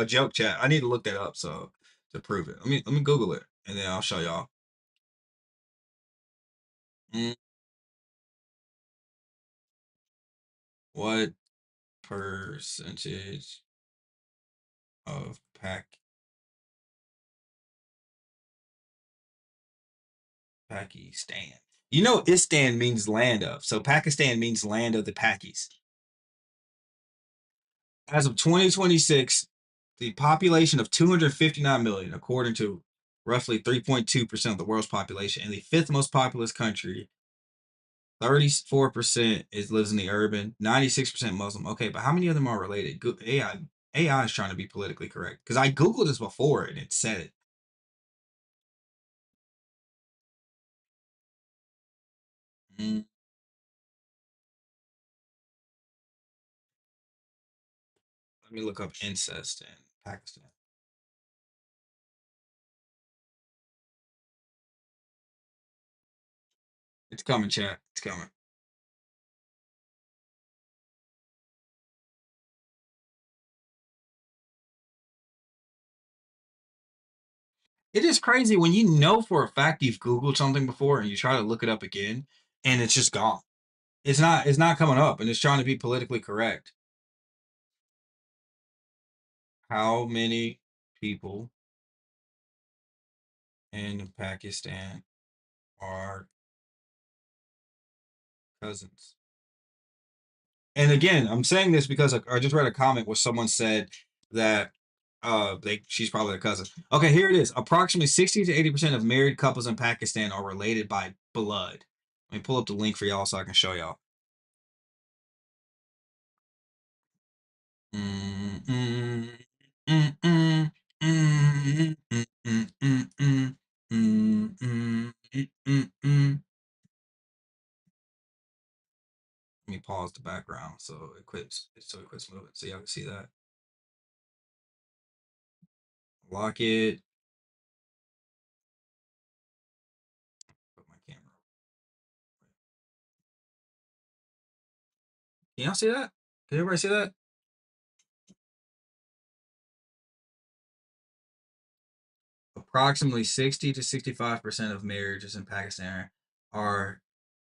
joke, chat. I need to look that up to prove it. Let me Google it and then I'll show y'all. What percentage of Pakistan? Istan means land of, so Pakistan means land of the Pakis. As of 2026, the population of 259 million, according to roughly 3.2% of the world's population, and the fifth most populous country, 34% lives in the urban, 96% Muslim. Okay, but how many of them are related? AI is trying to be politically correct because I Googled this before and it said it. Let me look up incest in Pakistan. It's coming, chat. It's coming. It is crazy when you know for a fact you've Googled something before and you try to look it up again and it's just gone. It's not coming up and it's trying to be politically correct. How many people in Pakistan are cousins? And again, I'm saying this because I just read a comment where someone said that she's probably a cousin. Okay, here it is. Approximately 60 to 80% of married couples in Pakistan are related by blood. Let me pull up the link for y'all so I can show y'all. Let me pause the background so it quits moving so y'all can see that. Lock it. Put my camera. Can y'all see that? Can everybody see that? Approximately 60 to 65% of marriages in Pakistan are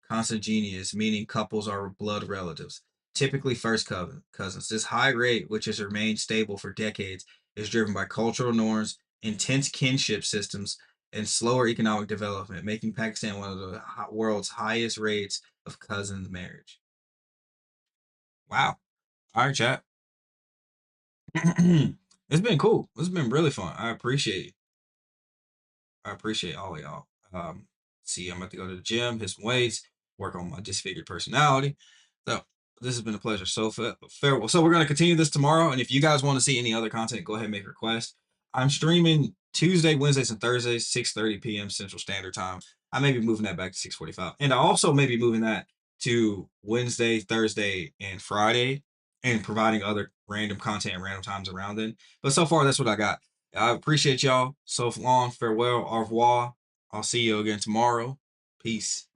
consanguineous, meaning couples are blood relatives, typically first cousins. This high rate, which has remained stable for decades, is driven by cultural norms, intense kinship systems, and slower economic development, making Pakistan one of the world's highest rates of cousin marriage. Wow. All right, chat. It's been cool. It's been really fun. I appreciate all of y'all. See, I'm about to go to the gym, hit some weights, work on my disfigured personality. So this has been a pleasure. So farewell. So we're going to continue this tomorrow. And if you guys want to see any other content, go ahead and make a request. I'm streaming Tuesday, Wednesdays, and Thursdays, 6:30 p.m. Central Standard Time. I may be moving that back to 6:45. And I also may be moving that to Wednesday, Thursday, and Friday, and providing other random content and random times around then. But so far, that's what I got. I appreciate y'all. So long. Farewell. Au revoir. I'll see you again tomorrow. Peace.